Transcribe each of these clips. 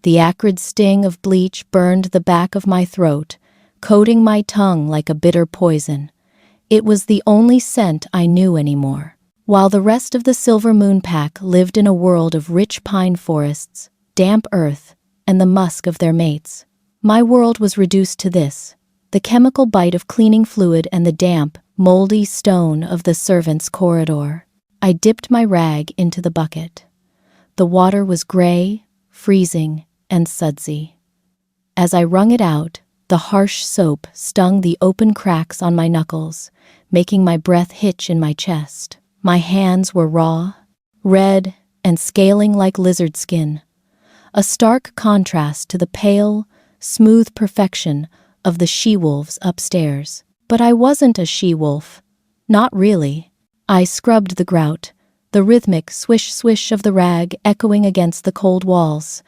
The acrid sting of bleach burned the back of my throat, coating my tongue like a bitter poison. It was the only scent I knew anymore. While the rest of the Silver Moon Pack lived in a world of rich pine forests, damp earth, and the musk of their mates, my world was reduced to this: the chemical bite of cleaning fluid and the damp, moldy stone of the servants' corridor. I dipped my rag into the bucket. The water was gray, freezing, and sudsy. As I wrung it out, the harsh soap stung the open cracks on my knuckles, making my breath hitch in my chest. My hands were raw, red, and scaling like lizard skin, a stark contrast to the pale, smooth perfection of the she-wolves upstairs. But I wasn't a she-wolf. Not really. I scrubbed the grout, the rhythmic swish-swish of the rag echoing against the cold walls.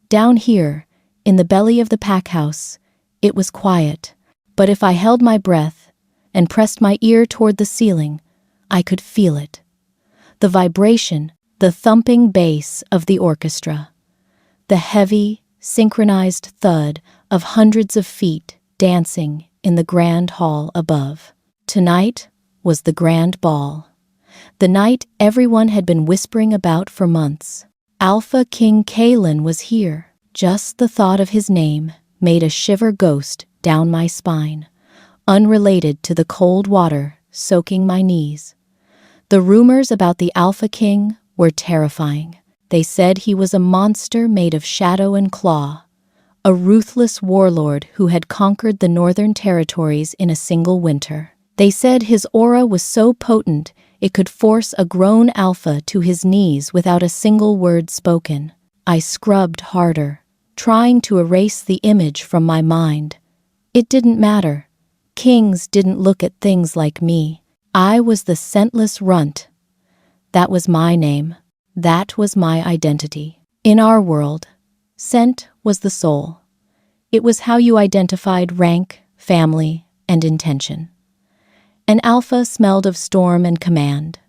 Down here, in the belly of the pack house, it was quiet, but if I held my breath and pressed my ear toward the ceiling, I could feel it. The vibration, the thumping bass of the orchestra. The heavy, synchronized thud of hundreds of feet dancing in the grand hall above. Tonight was the grand ball. The night everyone had been whispering about for months. Alpha King Kalen was here. Just the thought of his name made a shiver ghost down my spine, unrelated to the cold water soaking my knees. The rumors about the Alpha King were terrifying. They said he was a monster made of shadow and claw, a ruthless warlord who had conquered the northern territories in a single winter. They said his aura was so potent it could force a grown alpha to his knees without a single word spoken. I scrubbed harder, trying to erase the image from my mind. It didn't matter. Kings didn't look at things like me. I was the Scentless Runt. That was my name. That was my identity. In our world, scent was the soul. It was how you identified rank, family, and intention. An alpha smelled of storm and command,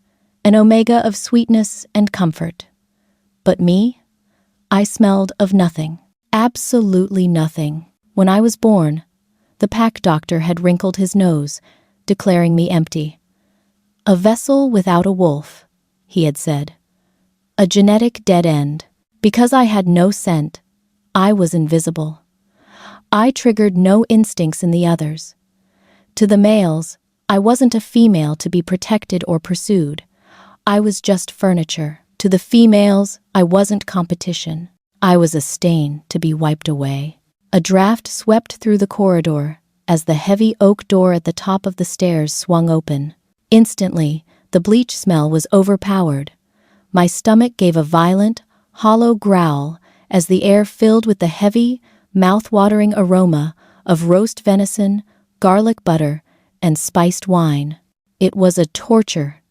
an omega of sweetness and comfort. But me? I smelled of nothing. Absolutely nothing. When I was born, the pack doctor had wrinkled his nose, declaring me empty. A vessel without a wolf, he had said. A genetic dead end. Because I had no scent, I was invisible. I triggered no instincts in the others. To the males, I wasn't a female to be protected or pursued. I was just furniture. To the females, I wasn't competition. I was a stain to be wiped away. A draft swept through the corridor as the heavy oak door at the top of the stairs swung open. Instantly, the bleach smell was overpowered. My stomach gave a violent, hollow growl as the air filled with the heavy, mouth-watering aroma of roast venison, garlic butter, and spiced wine. It was a torture,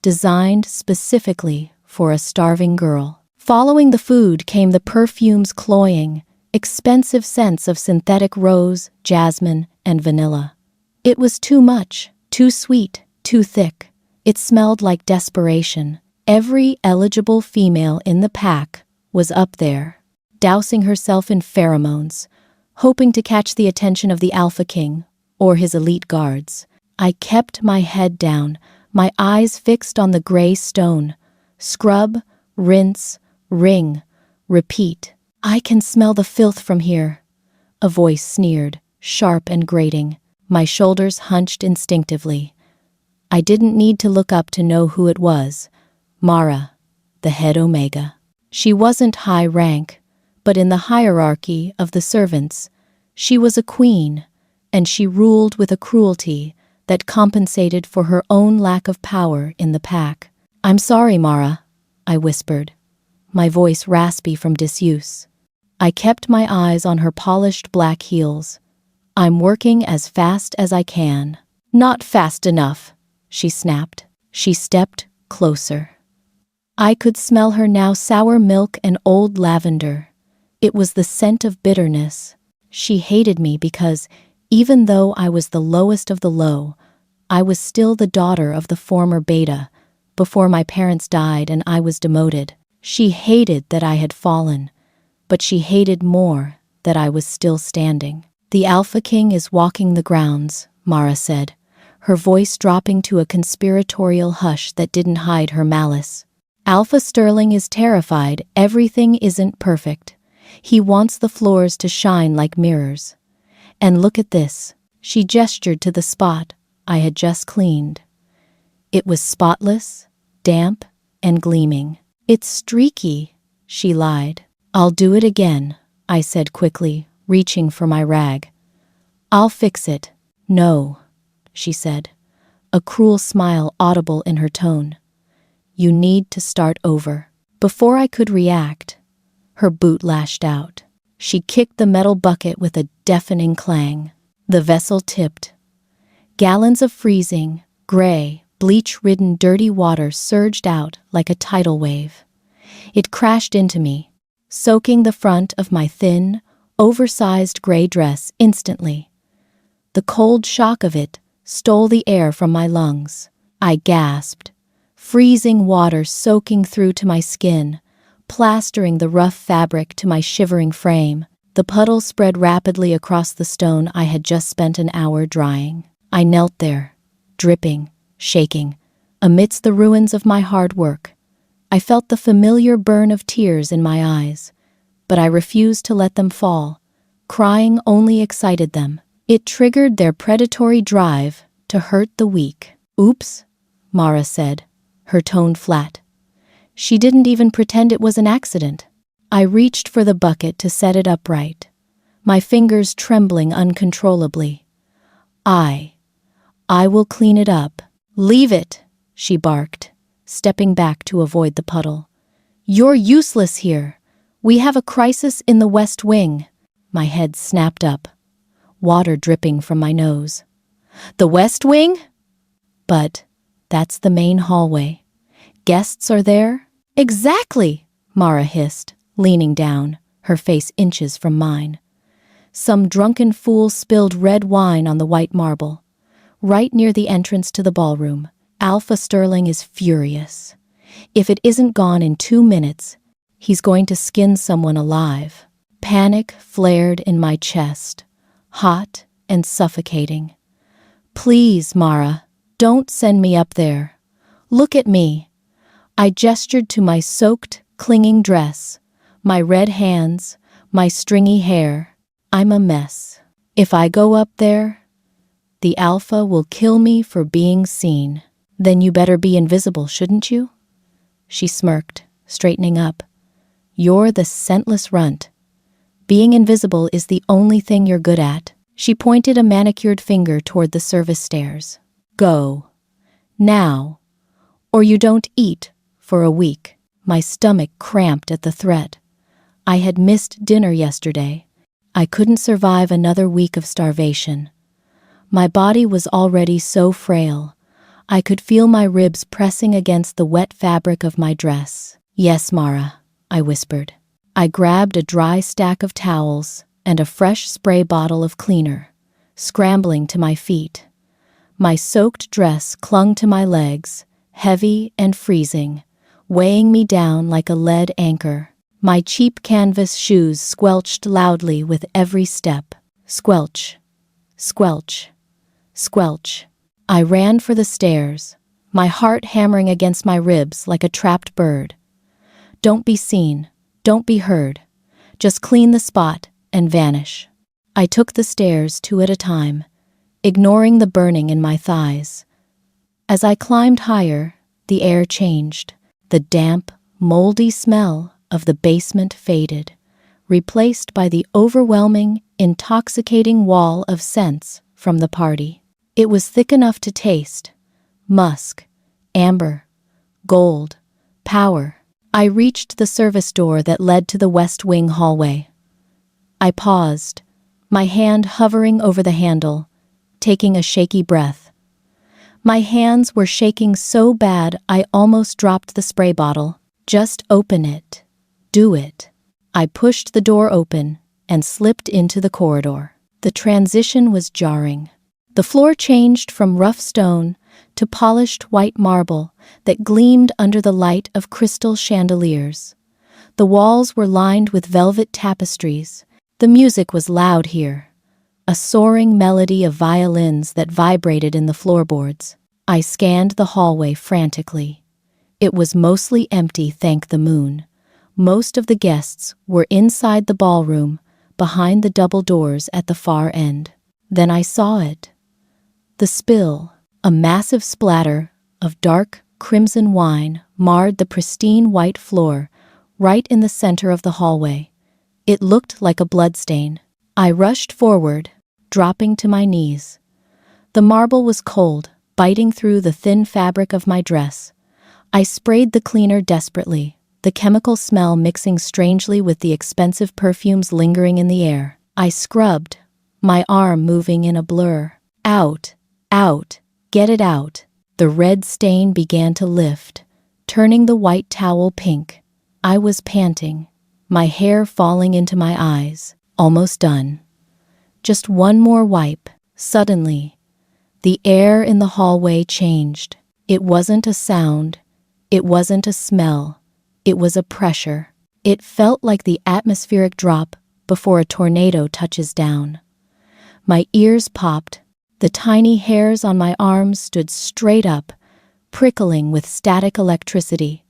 designed specifically for a starving girl. Following the food came the perfume's cloying, expensive scents of synthetic rose, jasmine, and vanilla. It was too much, too sweet, too thick. It smelled like desperation. Every eligible female in the pack was up there, dousing herself in pheromones, hoping to catch the attention of the Alpha King or his elite guards. I kept my head down, my eyes fixed on the gray stone. Scrub, rinse, wring, repeat. I can smell the filth from here. A voice sneered, sharp and grating. My shoulders hunched instinctively. I didn't need to look up to know who it was. Mara, the head Omega. She wasn't high rank, but in the hierarchy of the servants, she was a queen, and she ruled with a cruelty that compensated for her own lack of power in the pack. "I'm sorry, Mara," I whispered, my voice raspy from disuse. I kept my eyes on her polished black heels. "I'm working as fast as I can." "Not fast enough," she snapped. She stepped closer. I could smell her now, sour milk and old lavender. It was the scent of bitterness. She hated me because, even though I was the lowest of the low, I was still the daughter of the former beta, before my parents died and I was demoted. She hated that I had fallen, but she hated more that I was still standing. "The Alpha King is walking the grounds," Mara said, her voice dropping to a conspiratorial hush that didn't hide her malice. "Alpha Sterling is terrified everything isn't perfect. He wants the floors to shine like mirrors. And look at this." She gestured to the spot I had just cleaned. It was spotless, damp, and gleaming. "It's streaky," she lied. "I'll do it again," I said quickly, reaching for my rag. "I'll fix it." "No," she said, a cruel smile audible in her tone. "You need to start over." Before I could react, her boot lashed out. She kicked the metal bucket with a deafening clang. The vessel tipped. Gallons of freezing, gray, bleach-ridden dirty water surged out like a tidal wave. It crashed into me, soaking the front of my thin, oversized gray dress instantly. The cold shock of it stole the air from my lungs. I gasped, freezing water soaking through to my skin, plastering the rough fabric to my shivering frame. The puddle spread rapidly across the stone I had just spent an hour drying. I knelt there, dripping, shaking, amidst the ruins of my hard work. I felt the familiar burn of tears in my eyes, but I refused to let them fall. Crying only excited them. It triggered their predatory drive to hurt the weak. "Oops," Mara said, her tone flat. She didn't even pretend it was an accident. I reached for the bucket to set it upright, my fingers trembling uncontrollably. I will clean it up." "Leave it," she barked, stepping back to avoid the puddle. "You're useless here. We have a crisis in the West Wing." My head snapped up, water dripping from my nose. "The West Wing?" "But that's the main hallway. Guests are there?" "Exactly," Mara hissed, leaning down, her face inches from mine. Some drunken fool spilled red wine on the white marble, right near the entrance to the ballroom. Alpha Sterling is furious. If it isn't gone in 2 minutes, he's going to skin someone alive. Panic flared in my chest, hot and suffocating. "Please, Mara, don't send me up there. Look at me." I gestured to my soaked, clinging dress, my red hands, my stringy hair. "I'm a mess. If I go up there, the Alpha will kill me for being seen." "Then you better be invisible, shouldn't you?" She smirked, straightening up. "You're the Scentless Runt. Being invisible is the only thing you're good at." She pointed a manicured finger toward the service stairs. "Go. Now. Or you don't eat for a week." My stomach cramped at the threat. I had missed dinner yesterday. I couldn't survive another week of starvation. My body was already so frail. I could feel my ribs pressing against the wet fabric of my dress. "Yes, Mara," I whispered. I grabbed a dry stack of towels and a fresh spray bottle of cleaner, scrambling to my feet. My soaked dress clung to my legs, heavy and freezing, weighing me down like a lead anchor. My cheap canvas shoes squelched loudly with every step. Squelch, squelch, squelch. I ran for the stairs, my heart hammering against my ribs like a trapped bird. Don't be seen, don't be heard. Just clean the spot and vanish. I took the stairs 2 at a time, ignoring the burning in my thighs. As I climbed higher, the air changed. The damp, moldy smell of the basement faded, replaced by the overwhelming, intoxicating wall of scents from the party. It was thick enough to taste. Musk, amber, gold, power. I reached the service door that led to the West Wing hallway. I paused, my hand hovering over the handle, taking a shaky breath. My hands were shaking so bad I almost dropped the spray bottle. "Just open it. Do it." I pushed the door open and slipped into the corridor. The transition was jarring. The floor changed from rough stone to polished white marble that gleamed under the light of crystal chandeliers. The walls were lined with velvet tapestries. The music was loud here, a soaring melody of violins that vibrated in the floorboards. I scanned the hallway frantically. It was mostly empty, thank the moon. Most of the guests were inside the ballroom, behind the double doors at the far end. Then I saw it. The spill, a massive splatter of dark crimson wine, marred the pristine white floor right in the center of the hallway. It looked like a bloodstain. I rushed forward, dropping to my knees. The marble was cold, biting through the thin fabric of my dress. I sprayed the cleaner desperately, the chemical smell mixing strangely with the expensive perfumes lingering in the air. I scrubbed, my arm moving in a blur. Out, out, get it out. The red stain began to lift, turning the white towel pink. I was panting, my hair falling into my eyes. Almost done. Just one more wipe. Suddenly, the air in the hallway changed. It wasn't a sound. It wasn't a smell. It was a pressure. It felt like the atmospheric drop before a tornado touches down. My ears popped. The tiny hairs on my arms stood straight up, prickling with static electricity.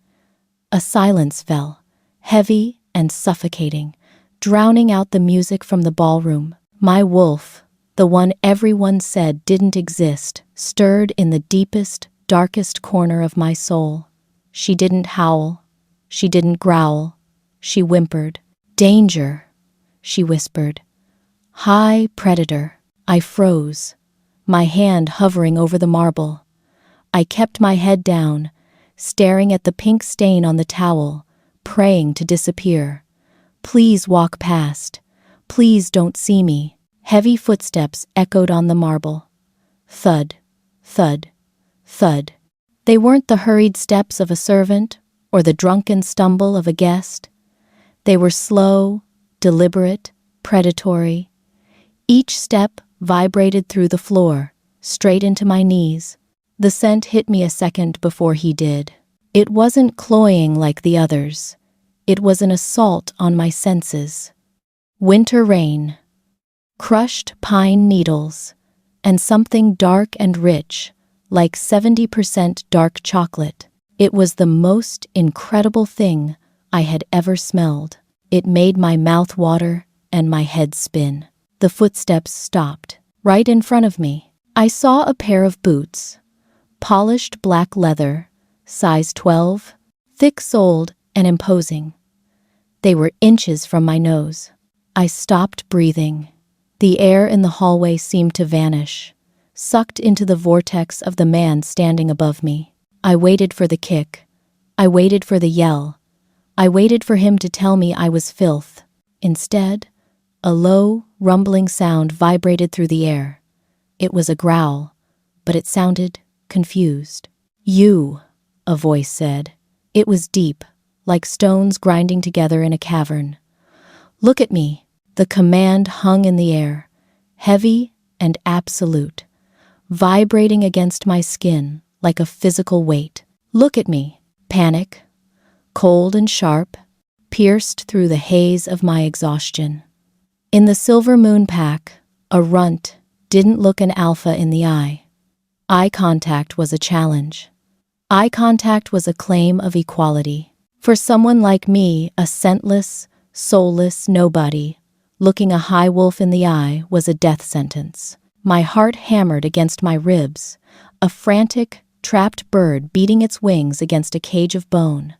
A silence fell, heavy and suffocating, drowning out the music from the ballroom. My wolf, the one everyone said didn't exist, stirred in the deepest, darkest corner of my soul. She didn't howl. She didn't growl. She whimpered. "Danger," she whispered. "High predator." I froze, my hand hovering over the marble. I kept my head down, staring at the pink stain on the towel, praying to disappear. Please walk past. Please don't see me. Heavy footsteps echoed on the marble. Thud, thud, thud. They weren't the hurried steps of a servant or the drunken stumble of a guest. They were slow, deliberate, predatory. Each step vibrated through the floor, straight into my knees. The scent hit me a second before he did. It wasn't cloying like the others. It was an assault on my senses. Winter rain, crushed pine needles, and something dark and rich, like 70% dark chocolate. It was the most incredible thing I had ever smelled. It made my mouth water and my head spin. The footsteps stopped. Right in front of me, I saw a pair of boots. Polished black leather, size 12, thick-soled and imposing. They were inches from my nose. I stopped breathing. The air in the hallway seemed to vanish, sucked into the vortex of the man standing above me. I waited for the kick. I waited for the yell. I waited for him to tell me I was filth. Instead, a low, rumbling sound vibrated through the air. It was a growl, but it sounded confused. "You," a voice said. It was deep, like stones grinding together in a cavern. "Look at me." The command hung in the air, heavy and absolute, vibrating against my skin like a physical weight. "Look at me." Panic, cold and sharp, pierced through the haze of my exhaustion. In the Silver Moon pack, a runt didn't look an alpha in the eye. Eye contact was a challenge. Eye contact was a claim of equality. For someone like me, a scentless, soulless nobody, looking a high wolf in the eye was a death sentence. My heart hammered against my ribs, a frantic, trapped bird beating its wings against a cage of bone.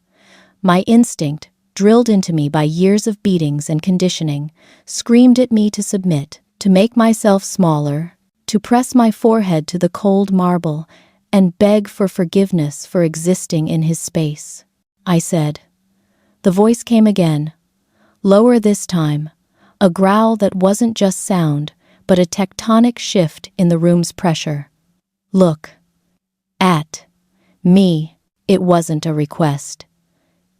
My instinct, drilled into me by years of beatings and conditioning, screamed at me to submit, to make myself smaller, to press my forehead to the cold marble and beg for forgiveness for existing in his space. I said. The voice came again, lower this time, a growl that wasn't just sound, but a tectonic shift in the room's pressure. "Look at me." It wasn't a request.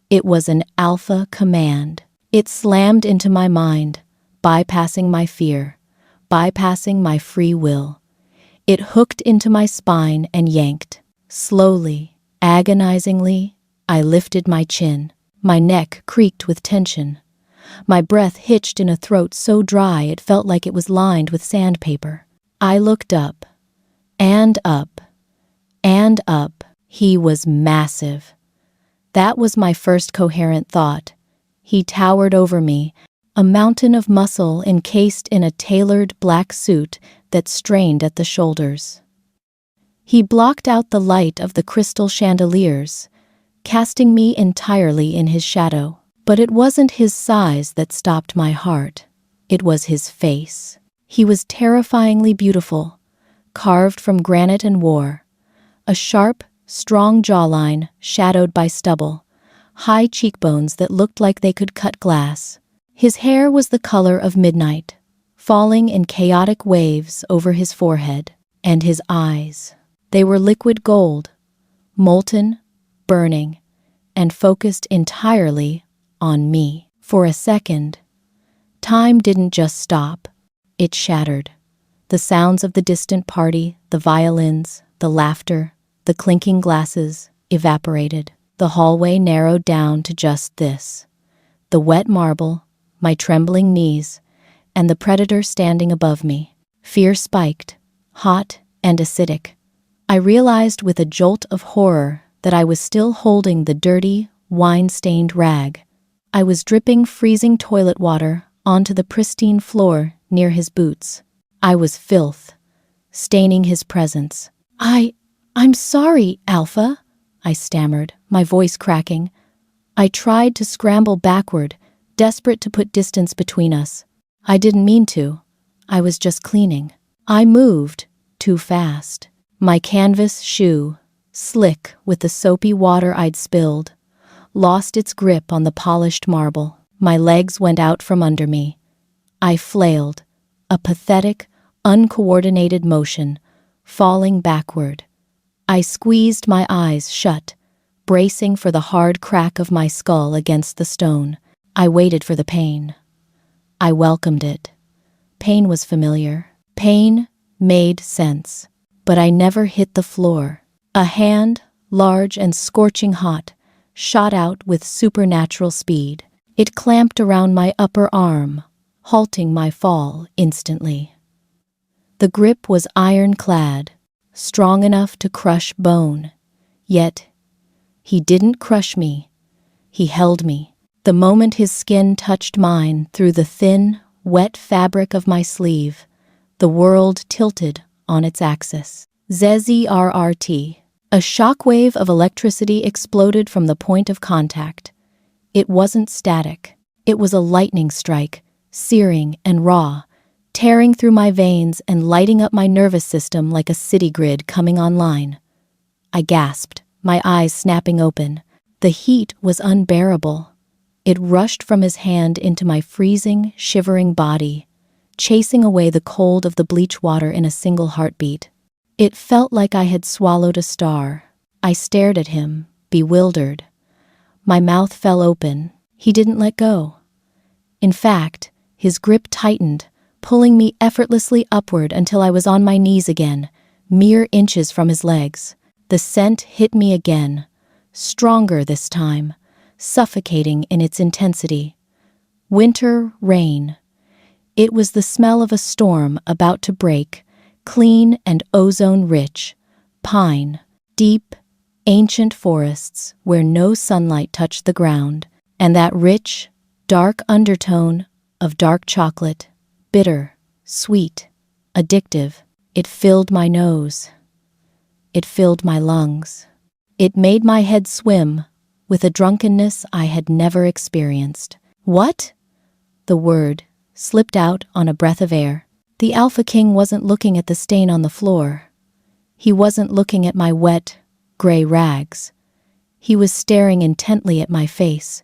It was an alpha command. It slammed into my mind, bypassing my fear, bypassing my free will. It hooked into my spine and yanked. Slowly, agonizingly, I lifted my chin. My neck creaked with tension. My breath hitched in a throat so dry it felt like it was lined with sandpaper. I looked up, and up, and up. He was massive. That was my first coherent thought. He towered over me, a mountain of muscle encased in a tailored black suit that strained at the shoulders. He blocked out the light of the crystal chandeliers, casting me entirely in his shadow. But it wasn't his size that stopped my heart. It was his face. He was terrifyingly beautiful, carved from granite and war. A sharp, strong jawline shadowed by stubble, high cheekbones that looked like they could cut glass. His hair was the color of midnight, falling in chaotic waves over his forehead. And his eyes. They were liquid gold, molten, burning, and focused entirely on me. For a second, time didn't just stop. It shattered. The sounds of the distant party, the violins, the laughter, the clinking glasses evaporated. The hallway narrowed down to just this: the wet marble, my trembling knees, and the predator standing above me. Fear spiked, hot and acidic. I realized with a jolt of horror that I was still holding the dirty, wine-stained rag. I was dripping freezing toilet water onto the pristine floor near his boots. I was filth, staining his presence. I'm sorry, Alpha, I stammered, my voice cracking. I tried to scramble backward, desperate to put distance between us. I didn't mean to. I was just cleaning. I moved too fast. My canvas shoe, slick with the soapy water I'd spilled, lost its grip on the polished marble. My legs went out from under me. I flailed, a pathetic, uncoordinated motion, falling backward. I squeezed my eyes shut, bracing for the hard crack of my skull against the stone. I waited for the pain. I welcomed it. Pain was familiar. Pain made sense. But I never hit the floor. A hand, large and scorching hot, shot out with supernatural speed. It clamped around my upper arm, halting my fall instantly. The grip was ironclad, strong enough to crush bone. Yet, he didn't crush me. He held me. The moment his skin touched mine through the thin, wet fabric of my sleeve, the world tilted on its axis. ZZRRT. A shockwave of electricity exploded from the point of contact. It wasn't static. It was a lightning strike, searing and raw, tearing through my veins and lighting up my nervous system like a city grid coming online. I gasped, my eyes snapping open. The heat was unbearable. It rushed from his hand into my freezing, shivering body, chasing away the cold of the bleach water in a single heartbeat. It felt like I had swallowed a star. I stared at him, bewildered. My mouth fell open. He didn't let go. In fact, his grip tightened, pulling me effortlessly upward until I was on my knees again, mere inches from his legs. The scent hit me again, stronger this time, suffocating in its intensity. Winter rain. It was the smell of a storm about to break, clean and ozone-rich, pine, deep, ancient forests where no sunlight touched the ground, and that rich, dark undertone of dark chocolate, bitter, sweet, addictive. It filled my nose. It filled my lungs. It made my head swim with a drunkenness I had never experienced. What? The word slipped out on a breath of air. The Alpha King wasn't looking at the stain on the floor. He wasn't looking at my wet, gray rags. He was staring intently at my face,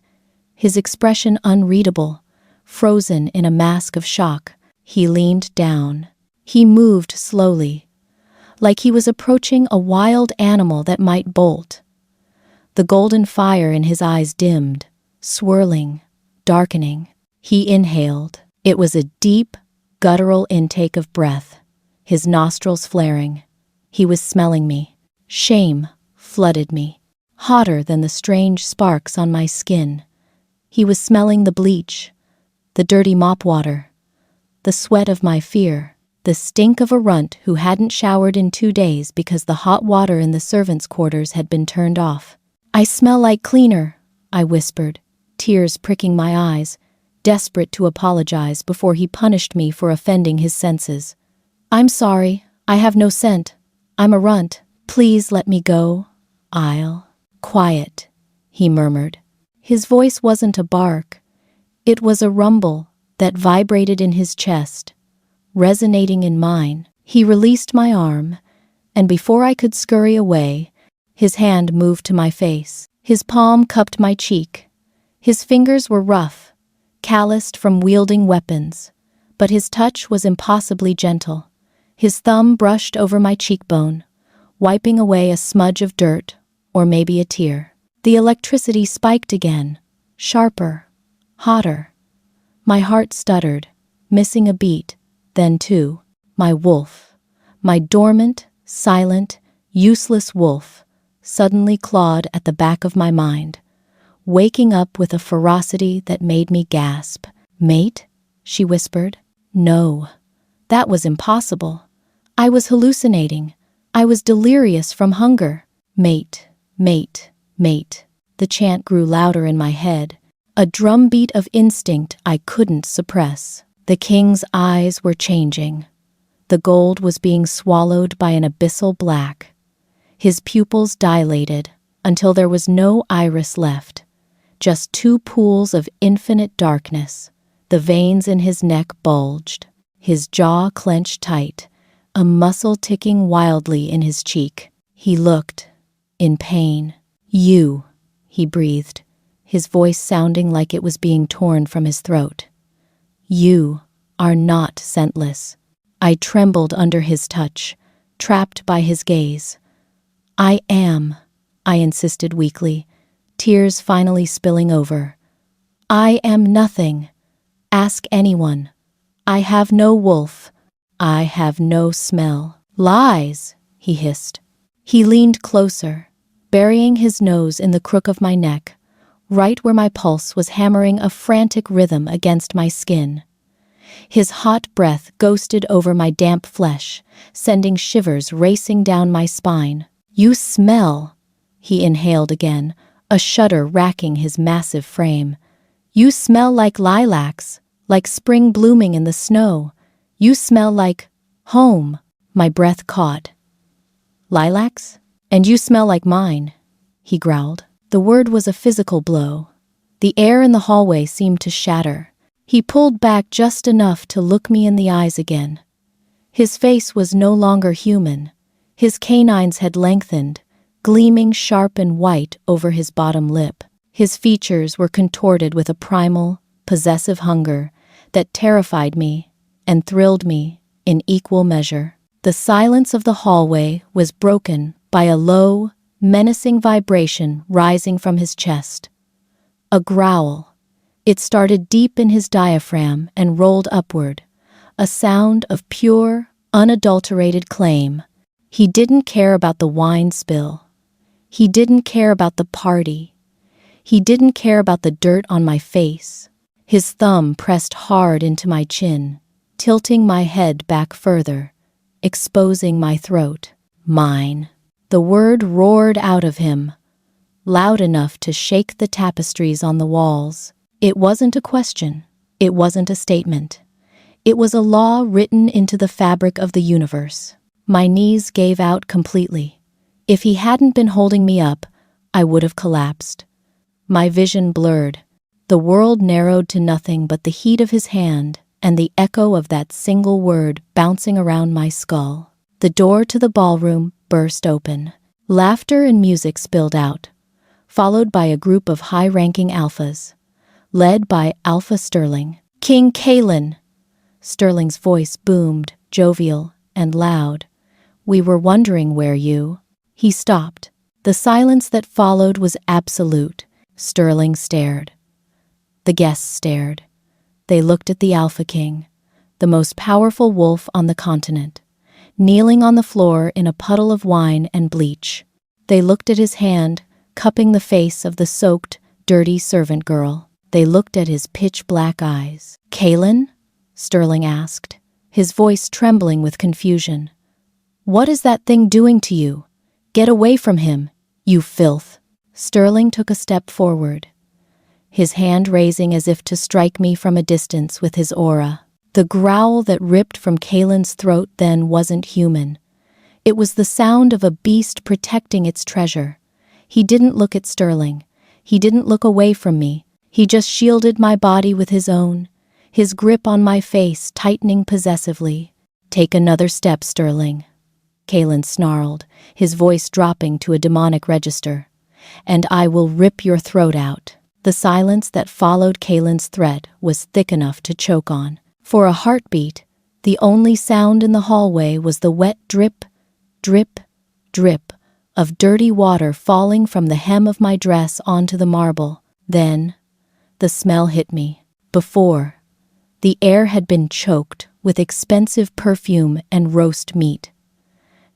his expression unreadable, frozen in a mask of shock. He leaned down. He moved slowly, like he was approaching a wild animal that might bolt. The golden fire in his eyes dimmed, swirling, darkening. He inhaled. It was a deep, guttural intake of breath, his nostrils flaring. He was smelling me. Shame flooded me, hotter than the strange sparks on my skin. He was smelling the bleach, the dirty mop water, the sweat of my fear, the stink of a runt who hadn't showered in 2 days because the hot water in the servants' quarters had been turned off. "I smell like cleaner," I whispered, tears pricking my eyes, desperate to apologize before he punished me for offending his senses. "I'm sorry, I have no scent. I'm a runt. Please let me go. Quiet," he murmured. His voice wasn't a bark. It was a rumble that vibrated in his chest, resonating in mine. He released my arm, and before I could scurry away, his hand moved to my face. His palm cupped my cheek. His fingers were rough, calloused from wielding weapons, but his touch was impossibly gentle. His thumb brushed over my cheekbone, wiping away a smudge of dirt or maybe a tear. The electricity spiked again, sharper, hotter. My heart stuttered, missing a beat, then two. My wolf, my dormant, silent, useless wolf, suddenly clawed at the back of my mind, waking up with a ferocity that made me gasp. "Mate?" she whispered. No, that was impossible. I was hallucinating. I was delirious from hunger. "Mate, mate, mate." The chant grew louder in my head, a drumbeat of instinct I couldn't suppress. The king's eyes were changing. The gold was being swallowed by an abyssal black. His pupils dilated until there was no iris left, just 2 pools of infinite darkness. The veins in his neck bulged, his jaw clenched tight, a muscle ticking wildly in his cheek. He looked, in pain. "You," he breathed, his voice sounding like it was being torn from his throat. "You are not scentless." I trembled under his touch, trapped by his gaze. "I am," I insisted weakly, tears finally spilling over. "I am nothing. Ask anyone. I have no wolf. I have no smell." "Lies," he hissed. He leaned closer, burying his nose in the crook of my neck, right where my pulse was hammering a frantic rhythm against my skin. His hot breath ghosted over my damp flesh, sending shivers racing down my spine. "You smell," he inhaled again, a shudder racking his massive frame. "You smell like lilacs, like spring blooming in the snow. You smell like home." My breath caught. "Lilacs? And you smell like mine," he growled. The word was a physical blow. The air in the hallway seemed to shatter. He pulled back just enough to look me in the eyes again. His face was no longer human. His canines had lengthened, gleaming sharp and white over his bottom lip. His features were contorted with a primal, possessive hunger that terrified me and thrilled me in equal measure. The silence of the hallway was broken by a low, menacing vibration rising from his chest. A growl. It started deep in his diaphragm and rolled upward, a sound of pure, unadulterated claim. He didn't care about the wine spill. He didn't care about the party. He didn't care about the dirt on my face. His thumb pressed hard into my chin, tilting my head back further, exposing my throat. "Mine." The word roared out of him, loud enough to shake the tapestries on the walls. It wasn't a question. It wasn't a statement. It was a law written into the fabric of the universe. My knees gave out completely. If he hadn't been holding me up, I would have collapsed. My vision blurred. The world narrowed to nothing but the heat of his hand and the echo of that single word bouncing around my skull. The door to the ballroom burst open. Laughter and music spilled out, followed by a group of high-ranking alphas, led by Alpha Sterling. "King Kalen!" Sterling's voice boomed, jovial and loud. "We were wondering where you—" He stopped. The silence that followed was absolute. Sterling stared. The guests stared. They looked at the Alpha King, the most powerful wolf on the continent, kneeling on the floor in a puddle of wine and bleach. They looked at his hand, cupping the face of the soaked, dirty servant girl. They looked at his pitch-black eyes. "Kaelin?" Sterling asked, his voice trembling with confusion. "What is that thing doing to you? Get away from him, you filth!" Sterling took a step forward, his hand raising as if to strike me from a distance with his aura. The growl that ripped from Kaelin's throat then wasn't human. It was the sound of a beast protecting its treasure. He didn't look at Sterling. He didn't look away from me. He just shielded my body with his own, his grip on my face tightening possessively. "Take another step, Sterling," Kaelin snarled, his voice dropping to a demonic register, "and I will rip your throat out." The silence that followed Kaelin's threat was thick enough to choke on. For a heartbeat, the only sound in the hallway was the wet drip, drip, drip of dirty water falling from the hem of my dress onto the marble. Then, the smell hit me. Before, the air had been choked with expensive perfume and roast meat.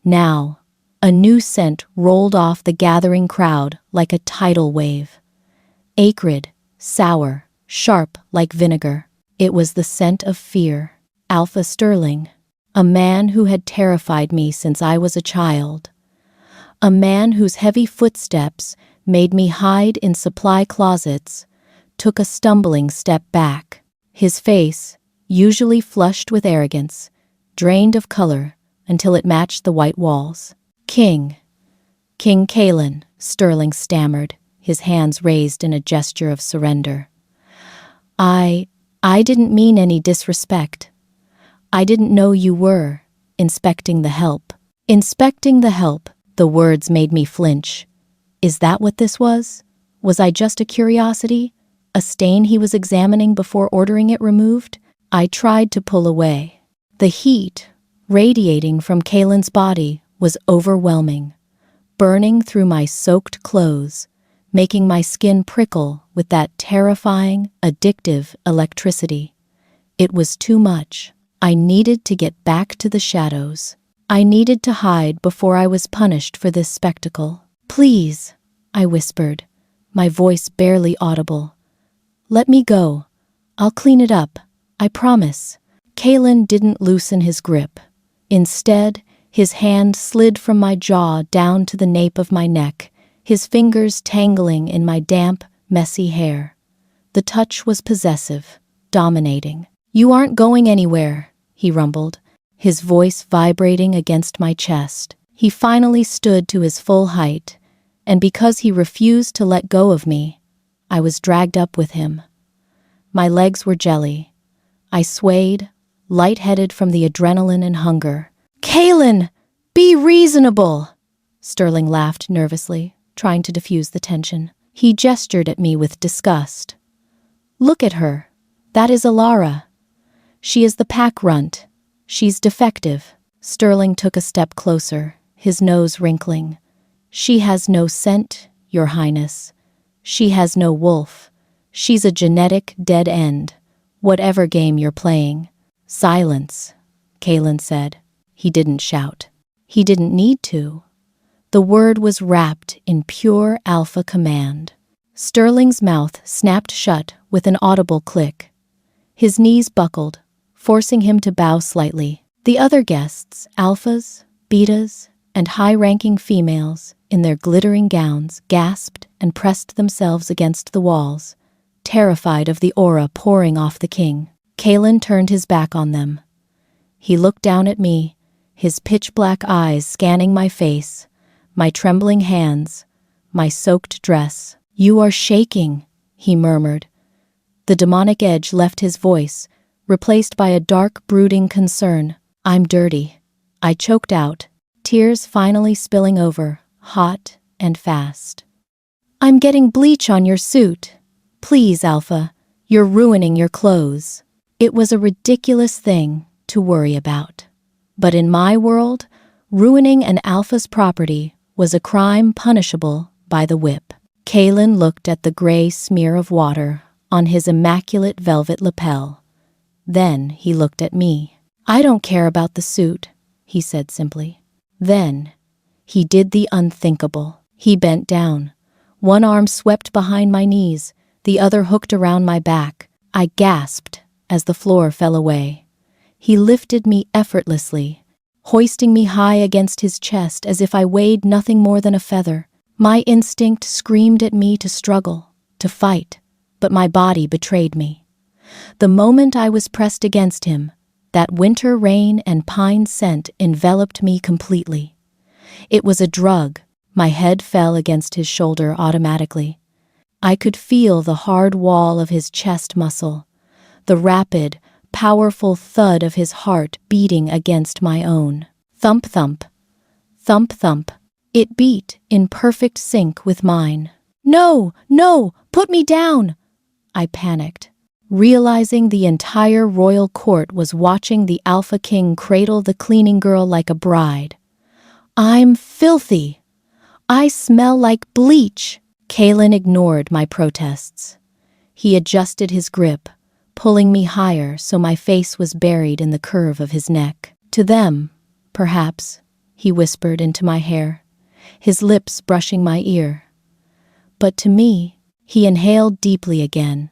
Now, a new scent rolled off the gathering crowd like a tidal wave. Acrid, sour, sharp like vinegar. It was the scent of fear. Alpha Sterling, a man who had terrified me since I was a child. A man whose heavy footsteps made me hide in supply closets, took a stumbling step back. His face, usually flushed with arrogance, drained of color until it matched the white walls. King Kaelin," Sterling stammered, his hands raised in a gesture of surrender. I didn't mean any disrespect. I didn't know you were inspecting the help." Inspecting the help, the words made me flinch. Is that what this was? Was I just a curiosity? A stain he was examining before ordering it removed? I tried to pull away. The heat, radiating from Kaelin's body, was overwhelming, burning through my soaked clothes, making my skin prickle with that terrifying, addictive electricity. It was too much. I needed to get back to the shadows. I needed to hide before I was punished for this spectacle. "Please," I whispered, my voice barely audible. "Let me go. I'll clean it up. I promise." Kaelin didn't loosen his grip. Instead, his hand slid from my jaw down to the nape of my neck, his fingers tangling in my damp, messy hair. The touch was possessive, dominating. "You aren't going anywhere," he rumbled, his voice vibrating against my chest. He finally stood to his full height, and because he refused to let go of me, I was dragged up with him. My legs were jelly. I swayed, lightheaded from the adrenaline and hunger. "Kaelin, be reasonable!" Sterling laughed nervously, trying to diffuse the tension. He gestured at me with disgust. "Look at her. That is Alara. She is the pack runt. She's defective." Sterling took a step closer, his nose wrinkling. "She has no scent, Your Highness. She has no wolf. She's a genetic dead end, whatever game you're playing." "Silence," Kaelin said. He didn't shout. He didn't need to. The word was wrapped in pure alpha command. Sterling's mouth snapped shut with an audible click. His knees buckled, forcing him to bow slightly. The other guests, alphas, betas, and high-ranking females, in their glittering gowns, gasped and pressed themselves against the walls, terrified of the aura pouring off the king. Kaelin turned his back on them. He looked down at me, his pitch-black eyes scanning my face, my trembling hands, my soaked dress. "You are shaking," he murmured. The demonic edge left his voice, replaced by a dark, brooding concern. "I'm dirty," I choked out, tears finally spilling over, hot and fast. "I'm getting bleach on your suit. Please, Alpha, you're ruining your clothes." It was a ridiculous thing to worry about. But in my world, ruining an Alpha's property was a crime punishable by the whip. Kaelin looked at the gray smear of water on his immaculate velvet lapel. Then he looked at me. "I don't care about the suit," he said simply. Then he did the unthinkable. He bent down. One arm swept behind my knees, the other hooked around my back. I gasped as the floor fell away. He lifted me effortlessly, hoisting me high against his chest as if I weighed nothing more than a feather. My instinct screamed at me to struggle, to fight, but my body betrayed me. The moment I was pressed against him, that winter rain and pine scent enveloped me completely. It was a drug. My head fell against his shoulder automatically. I could feel the hard wall of his chest muscle, the rapid, powerful thud of his heart beating against my own. Thump, thump. Thump, thump. It beat in perfect sync with mine. No, no, put me down! I panicked, realizing the entire royal court was watching the Alpha King cradle the cleaning girl like a bride. I'm filthy. I smell like bleach. Kalen ignored my protests. He adjusted his grip, pulling me higher so my face was buried in the curve of his neck. To them, perhaps, he whispered into my hair, his lips brushing my ear. But to me, he inhaled deeply again,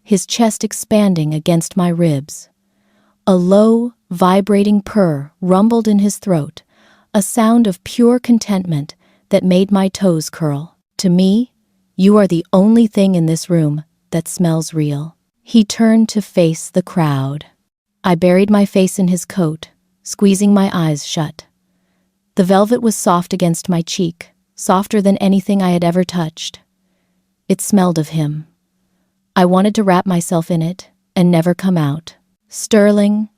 his chest expanding against my ribs. A low, vibrating purr rumbled in his throat, a sound of pure contentment that made my toes curl. To me, you are the only thing in this room that smells real. He turned to face the crowd. I buried my face in his coat, squeezing my eyes shut. The velvet was soft against my cheek, softer than anything I had ever touched. It smelled of him. I wanted to wrap myself in it and never come out. Sterling,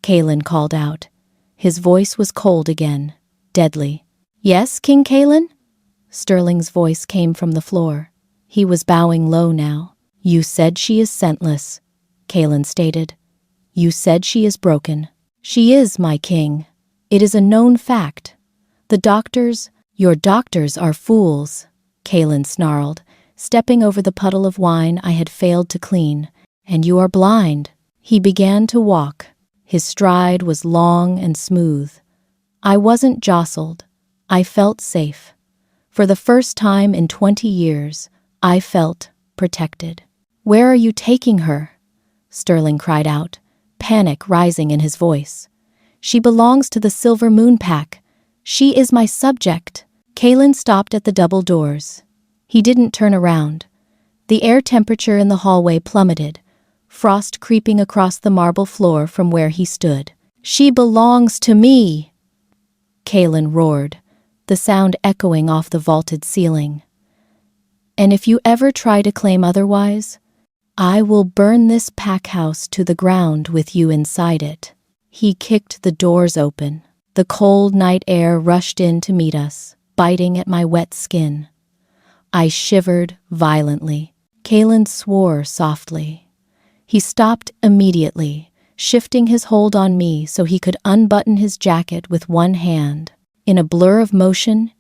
Kalen called out. His voice was cold again, deadly. Yes, King Kalen? Sterling's voice came from the floor. He was bowing low now. You said she is scentless, Kalen stated. You said she is broken. She is, my king. It is a known fact. Your doctors are fools, Kalen snarled, stepping over the puddle of wine I had failed to clean. And you are blind. He began to walk. His stride was long and smooth. I wasn't jostled. I felt safe. For the first time in 20 years, I felt protected. Where are you taking her? Sterling cried out, panic rising in his voice. She belongs to the Silver Moon Pack. She is my subject. Kalen stopped at the double doors. He didn't turn around. The air temperature in the hallway plummeted, frost creeping across the marble floor from where he stood. She belongs to me! Kalen roared, the sound echoing off the vaulted ceiling. And if you ever try to claim otherwise, I will burn this pack house to the ground with you inside it. He kicked the doors open. The cold night air rushed in to meet us, biting at my wet skin. I shivered violently. Kalen swore softly. He stopped immediately, shifting his hold on me so he could unbutton his jacket with one hand. In a blur of motion,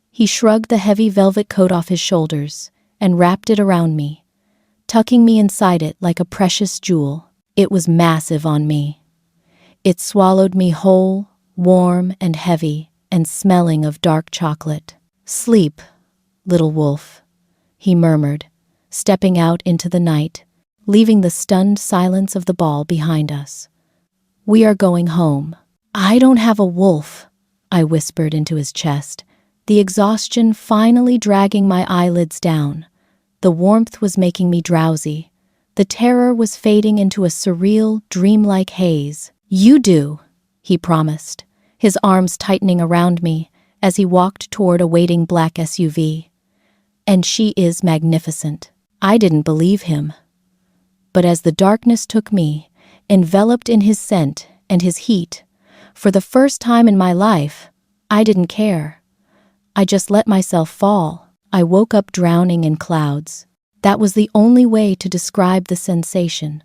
he shrugged the heavy velvet coat off his shoulders and wrapped it around me, tucking me inside it like a precious jewel. It was massive on me. It swallowed me whole, warm and heavy, and smelling of dark chocolate. Sleep, little wolf, he murmured, stepping out into the night, leaving the stunned silence of the ball behind us. We are going home. I don't have a wolf, I whispered into his chest, the exhaustion finally dragging my eyelids down. The warmth was making me drowsy. The terror was fading into a surreal, dreamlike haze. You do, he promised, his arms tightening around me as he walked toward a waiting black SUV. And she is magnificent. I didn't believe him. But as the darkness took me, enveloped in his scent and his heat, for the first time in my life, I didn't care. I just let myself fall. I woke up drowning in clouds. That was the only way to describe the sensation.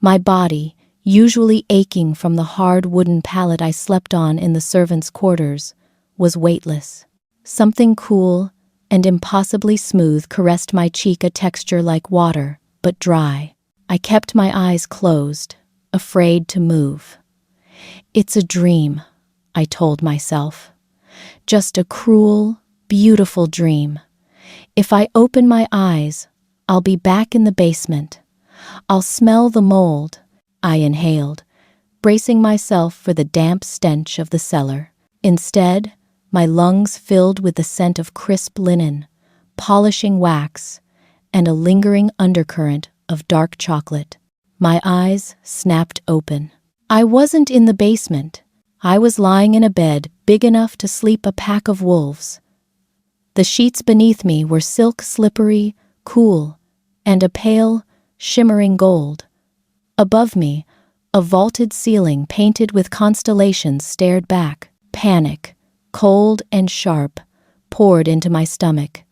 My body, usually aching from the hard wooden pallet I slept on in the servants' quarters, was weightless. Something cool and impossibly smooth caressed my cheek, a texture like water, but dry. I kept my eyes closed, afraid to move. It's a dream, I told myself. Just a cruel, beautiful dream. If I open my eyes, I'll be back in the basement. I'll smell the mold. I inhaled, bracing myself for the damp stench of the cellar. Instead, my lungs filled with the scent of crisp linen, polishing wax, and a lingering undercurrent of dark chocolate. My eyes snapped open. I wasn't in the basement. I was lying in a bed big enough to sleep a pack of wolves. The sheets beneath me were silk slippery, cool, and a pale, shimmering gold. Above me, a vaulted ceiling painted with constellations stared back. Panic, cold and sharp, poured into my stomach.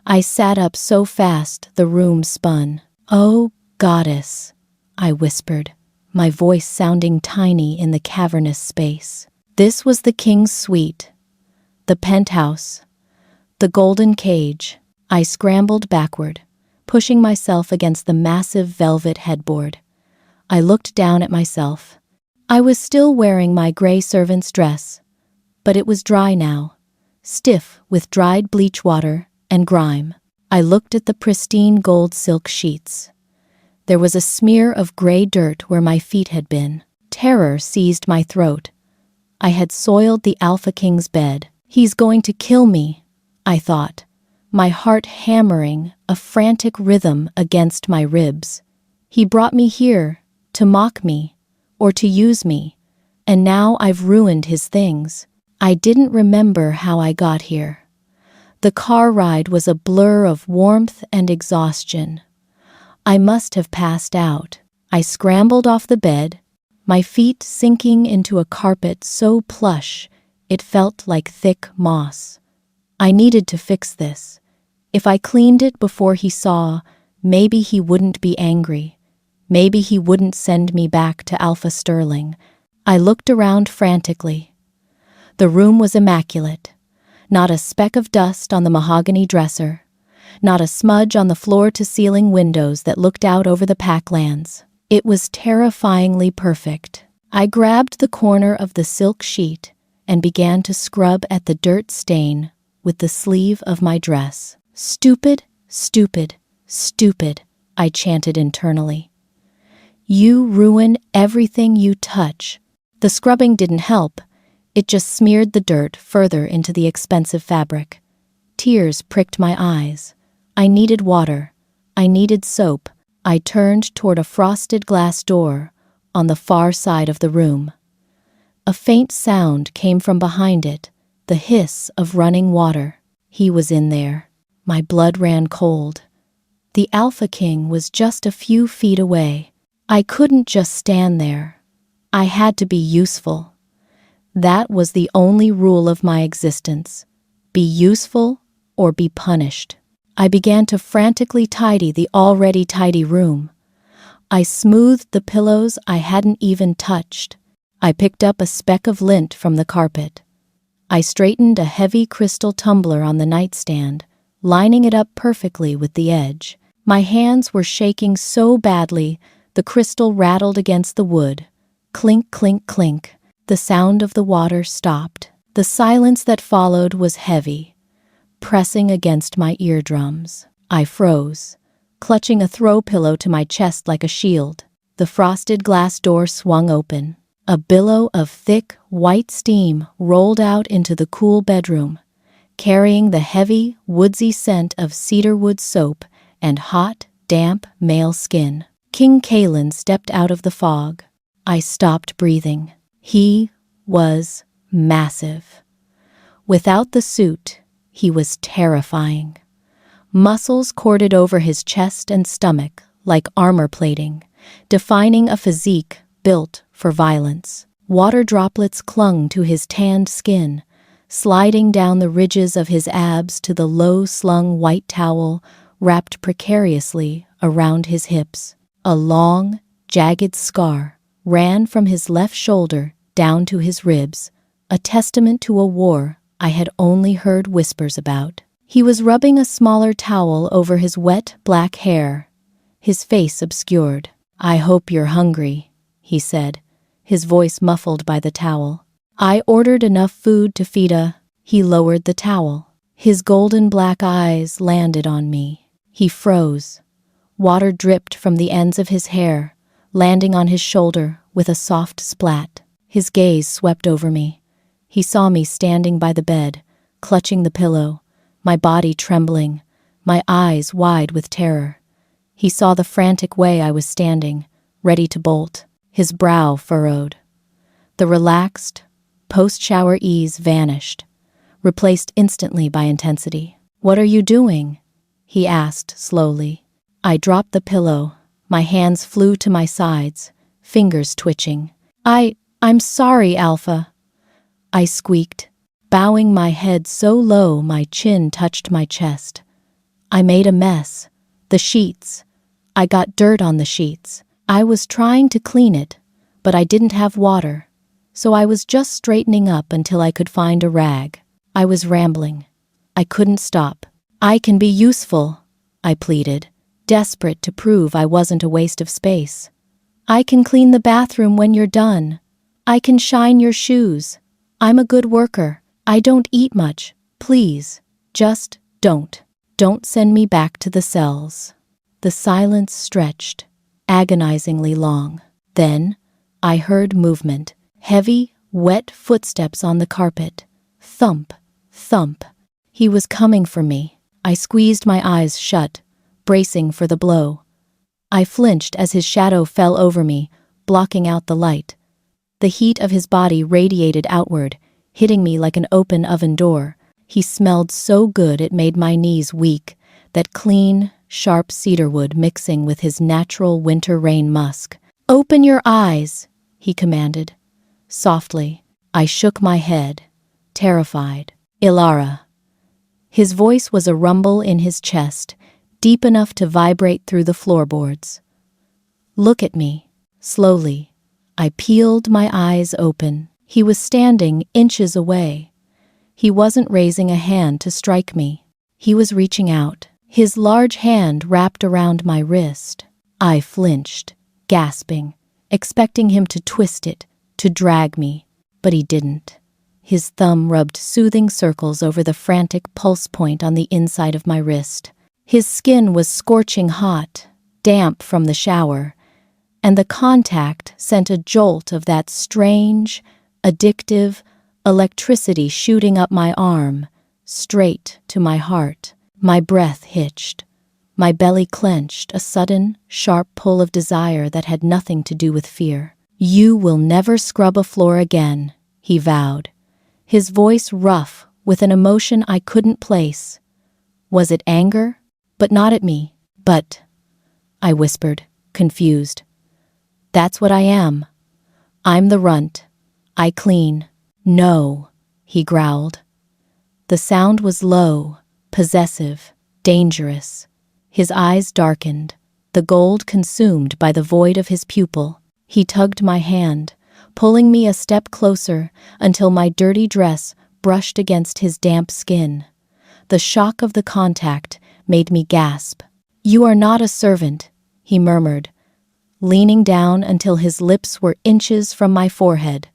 I sat up so fast the room spun. "Oh, goddess," I whispered, my voice sounding tiny in the cavernous space. This was the king's suite, the penthouse, the golden cage. I scrambled backward, pushing myself against the massive velvet headboard. I looked down at myself. I was still wearing my gray servant's dress, but it was dry now, stiff with dried bleach water and grime. I looked at the pristine gold silk sheets. There was a smear of gray dirt where my feet had been. Terror seized my throat. I had soiled the Alpha King's bed. "He's going to kill me," I thought, my heart hammering a frantic rhythm against my ribs. He brought me here to mock me or to use me, and now I've ruined his things. I didn't remember how I got here. The car ride was a blur of warmth and exhaustion. I must have passed out. I scrambled off the bed, my feet sinking into a carpet so plush it felt like thick moss. I needed to fix this. If I cleaned it before he saw, maybe he wouldn't be angry. Maybe he wouldn't send me back to Alpha Sterling. I looked around frantically. The room was immaculate. Not a speck of dust on the mahogany dresser. Not a smudge on the floor-to-ceiling windows that looked out over the packlands. It was terrifyingly perfect. I grabbed the corner of the silk sheet and began to scrub at the dirt stain with the sleeve of my dress. "Stupid, stupid, stupid," I chanted internally. "You ruin everything you touch." The scrubbing didn't help. It just smeared the dirt further into the expensive fabric. Tears pricked my eyes. I needed water. I needed soap. I turned toward a frosted glass door on the far side of the room. A faint sound came from behind it, the hiss of running water. He was in there. My blood ran cold. The Alpha King was just a few feet away. I couldn't just stand there. I had to be useful. That was the only rule of my existence. Be useful or be punished. I began to frantically tidy the already tidy room. I smoothed the pillows I hadn't even touched. I picked up a speck of lint from the carpet. I straightened a heavy crystal tumbler on the nightstand, lining it up perfectly with the edge. My hands were shaking so badly, the crystal rattled against the wood. Clink, clink, clink. The sound of the water stopped. The silence that followed was heavy, pressing against my eardrums. I froze, clutching a throw pillow to my chest like a shield. The frosted glass door swung open. A billow of thick, white steam rolled out into the cool bedroom, carrying the heavy, woodsy scent of cedarwood soap and hot, damp male skin. King Kalen stepped out of the fog. I stopped breathing. He was massive. Without the suit, he was terrifying. Muscles corded over his chest and stomach like armor plating, defining a physique built for violence. Water droplets clung to his tanned skin, sliding down the ridges of his abs to the low-slung white towel wrapped precariously around his hips. A long, jagged scar ran from his left shoulder down to his ribs, a testament to a war I had only heard whispers about. He was rubbing a smaller towel over his wet black hair, his face obscured. "I hope you're hungry," he said, his voice muffled by the towel. "I ordered enough food to feed a—" He lowered the towel. His golden black eyes landed on me. He froze, Water dripped from the ends of his hair, landing on his shoulder with a soft splat. His gaze swept over me. He saw me standing by the bed, clutching the pillow, my body trembling, my eyes wide with terror. He saw the frantic way I was standing, ready to bolt. His brow furrowed. The relaxed, post-shower ease vanished, replaced instantly by intensity. "What are you doing?" he asked slowly. I dropped the pillow. My hands flew to my sides, fingers twitching. I'm sorry, Alpha," I squeaked, bowing my head so low my chin touched my chest. I made a mess. The sheets. I got dirt on the sheets. I was trying to clean it, but I didn't have water, so I was just straightening up until I could find a rag. I was rambling. I couldn't stop. "I can be useful," I pleaded, desperate to prove I wasn't a waste of space. "I can clean the bathroom when you're done. I can shine your shoes. I'm a good worker. I don't eat much. Please, just don't. Don't send me back to the cells." The silence stretched, agonizingly long. Then, I heard movement, heavy, wet footsteps on the carpet. Thump, thump. He was coming for me. I squeezed my eyes shut, bracing for the blow. I flinched as his shadow fell over me, blocking out the light. The heat of his body radiated outward, hitting me like an open oven door. He smelled so good it made my knees weak, that clean, sharp cedarwood mixing with his natural winter rain musk. "Open your eyes," he commanded. Softly, I shook my head, terrified. "Ilara." His voice was a rumble in his chest, deep enough to vibrate through the floorboards. "Look at me." Slowly, I peeled my eyes open. He was standing inches away. He wasn't raising a hand to strike me. He was reaching out, his large hand wrapped around my wrist. I flinched, gasping, expecting him to twist it, to drag me, but he didn't. His thumb rubbed soothing circles over the frantic pulse point on the inside of my wrist. His skin was scorching hot, damp from the shower, and the contact sent a jolt of that strange, addictive electricity shooting up my arm, straight to my heart. My breath hitched. My belly clenched, a sudden, sharp pull of desire that had nothing to do with fear. "You will never scrub a floor again," he vowed, his voice rough with an emotion I couldn't place. Was it anger? But not at me. "But," I whispered, confused. "That's what I am. I'm the runt. I clean." "No," he growled. The sound was low, possessive, dangerous. His eyes darkened, the gold consumed by the void of his pupil. He tugged my hand, pulling me a step closer until my dirty dress brushed against his damp skin. The shock of the contact made me gasp. "You are not a servant," he murmured, leaning down until his lips were inches from my forehead.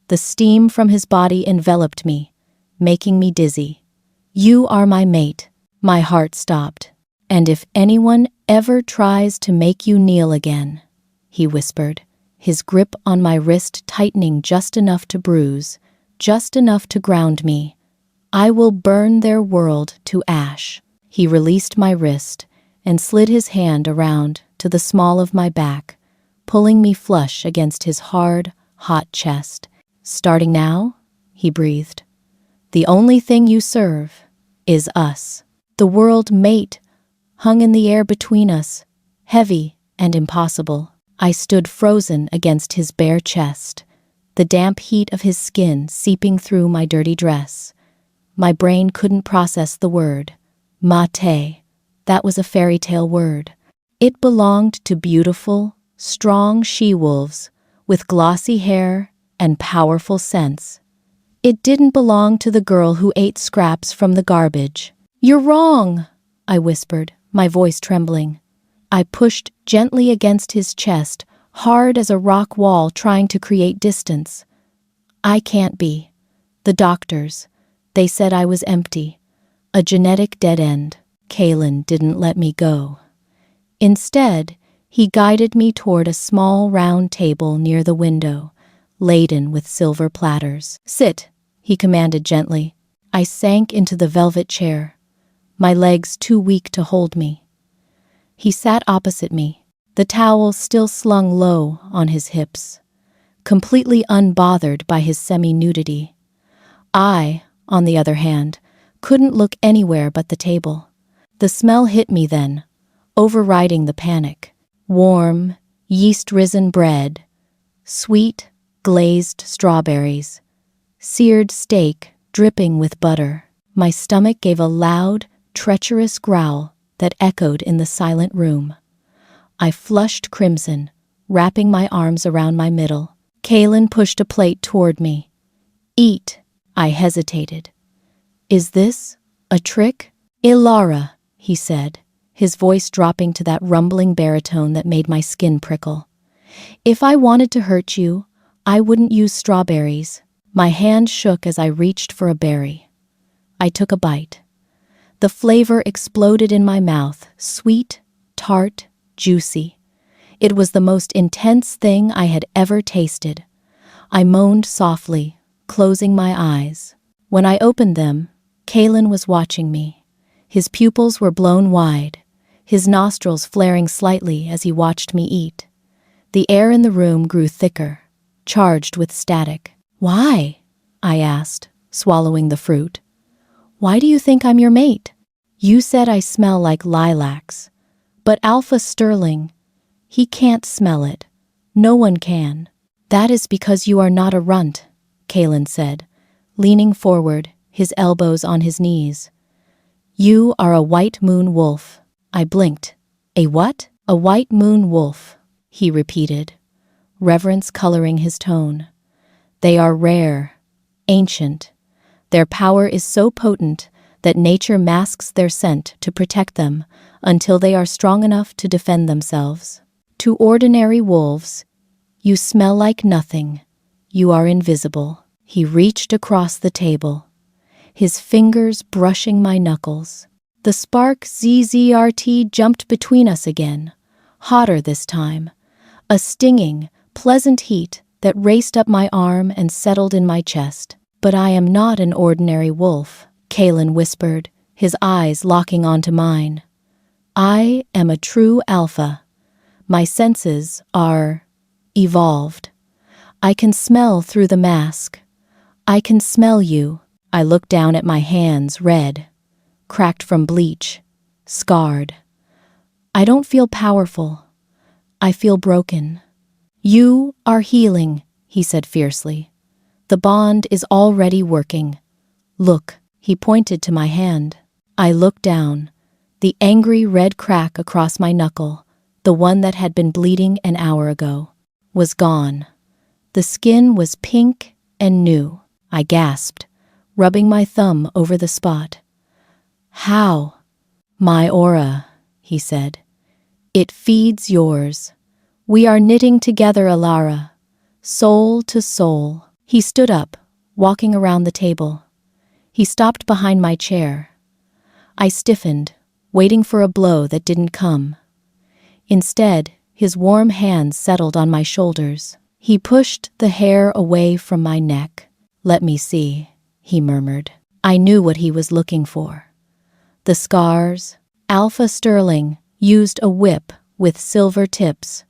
The steam from his body enveloped me, making me dizzy. "You are my mate." My heart stopped. "And if anyone ever tries to make you kneel again," he whispered, his grip on my wrist tightening just enough to bruise, just enough to ground me, "I will burn their world to ash." He released my wrist and slid his hand around to the small of my back, pulling me flush against his hard, hot chest. "Starting now?" he breathed. "The only thing you serve is us." The world mate hung in the air between us, heavy and impossible. I stood frozen against his bare chest, the damp heat of his skin seeping through my dirty dress. My brain couldn't process the word. Mate. That was a fairy tale word. It belonged to beautiful, strong she-wolves with glossy hair and powerful scents. It didn't belong to the girl who ate scraps from the garbage. "You're wrong," I whispered, my voice trembling. I pushed gently against his chest, hard as a rock wall trying to create distance. "I can't be. The doctors, they said I was empty. A genetic dead end. Kaylin didn't let me go." Instead, he guided me toward a small round table near the window, laden with silver platters. "Sit," he commanded gently. I sank into the velvet chair, my legs too weak to hold me. He sat opposite me, the towel still slung low on his hips, completely unbothered by his semi-nudity. I, on the other hand, couldn't look anywhere but the table. The smell hit me then, overriding the panic. Warm, yeast-risen bread, sweet, glazed strawberries, seared steak dripping with butter. My stomach gave a loud, treacherous growl that echoed in the silent room. I flushed crimson, wrapping my arms around my middle. Kaelin pushed a plate toward me. "Eat," I hesitated. "Is this a trick?" "Ilara," he said, his voice dropping to that rumbling baritone that made my skin prickle. "If I wanted to hurt you, I wouldn't use strawberries." My hand shook as I reached for a berry. I took a bite. The flavor exploded in my mouth, sweet, tart, juicy. It was the most intense thing I had ever tasted. I moaned softly, closing my eyes. When I opened them, Kaelin was watching me. His pupils were blown wide, his nostrils flaring slightly as he watched me eat. The air in the room grew thicker, charged with static. "Why?" I asked, swallowing the fruit. "Why do you think I'm your mate? You said I smell like lilacs. But Alpha Sterling, he can't smell it. No one can." "That is because you are not a runt," Kaelin said, leaning forward, his elbows on his knees. "You are a white moon wolf." I blinked. "A what?" "A white moon wolf," he repeated, reverence coloring his tone. "They are rare, ancient. Their power is so potent that nature masks their scent to protect them until they are strong enough to defend themselves. To ordinary wolves, you smell like nothing. You are invisible." He reached across the table, his fingers brushing my knuckles. The spark ZZRT jumped between us again, hotter this time, a stinging, pleasant heat that raced up my arm and settled in my chest. "But I am not an ordinary wolf," Kaelin whispered, his eyes locking onto mine. "I am a true alpha. My senses are evolved. I can smell through the mask. I can smell you." I looked down at my hands, red, cracked from bleach, scarred. "I don't feel powerful. I feel broken." "You are healing," he said fiercely. "The bond is already working. Look." He pointed to my hand. I looked down. The angry red crack across my knuckle, the one that had been bleeding an hour ago, was gone. The skin was pink and new. I gasped, rubbing my thumb over the spot. "How?" "My aura," he said. "It feeds yours. We are knitting together, Ilara, soul to soul." He stood up, walking around the table. He stopped behind my chair. I stiffened, waiting for a blow that didn't come. Instead, his warm hands settled on my shoulders. He pushed the hair away from my neck. "Let me see," he murmured. I knew what he was looking for. The scars. Alpha Sterling used a whip with silver tips.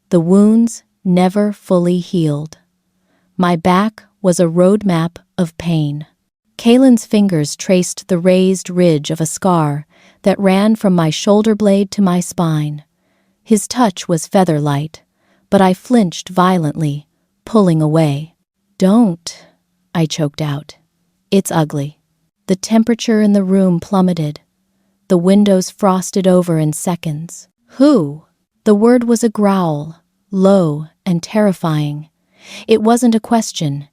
The wounds never fully healed. My back was a roadmap of pain. Kaelin's fingers traced the raised ridge of a scar that ran from my shoulder blade to my spine. His touch was feather-light, but I flinched violently, pulling away. "Don't," I choked out. "It's ugly." The temperature in the room plummeted. The windows frosted over in seconds. "Who?" The word was a growl, low and terrifying. It wasn't a question.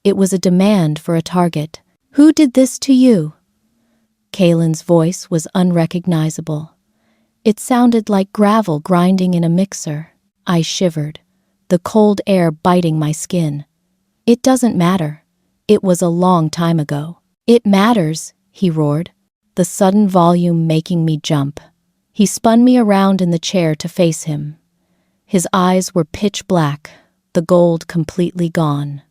It was a demand for a target. "Who did this to you?" Kaelin's voice was unrecognizable. It sounded like gravel grinding in a mixer. I shivered, the cold air biting my skin. "It doesn't matter. It was a long time ago." "It matters," he roared, the sudden volume making me jump. He spun me around in the chair to face him. His eyes were pitch black, the gold completely gone.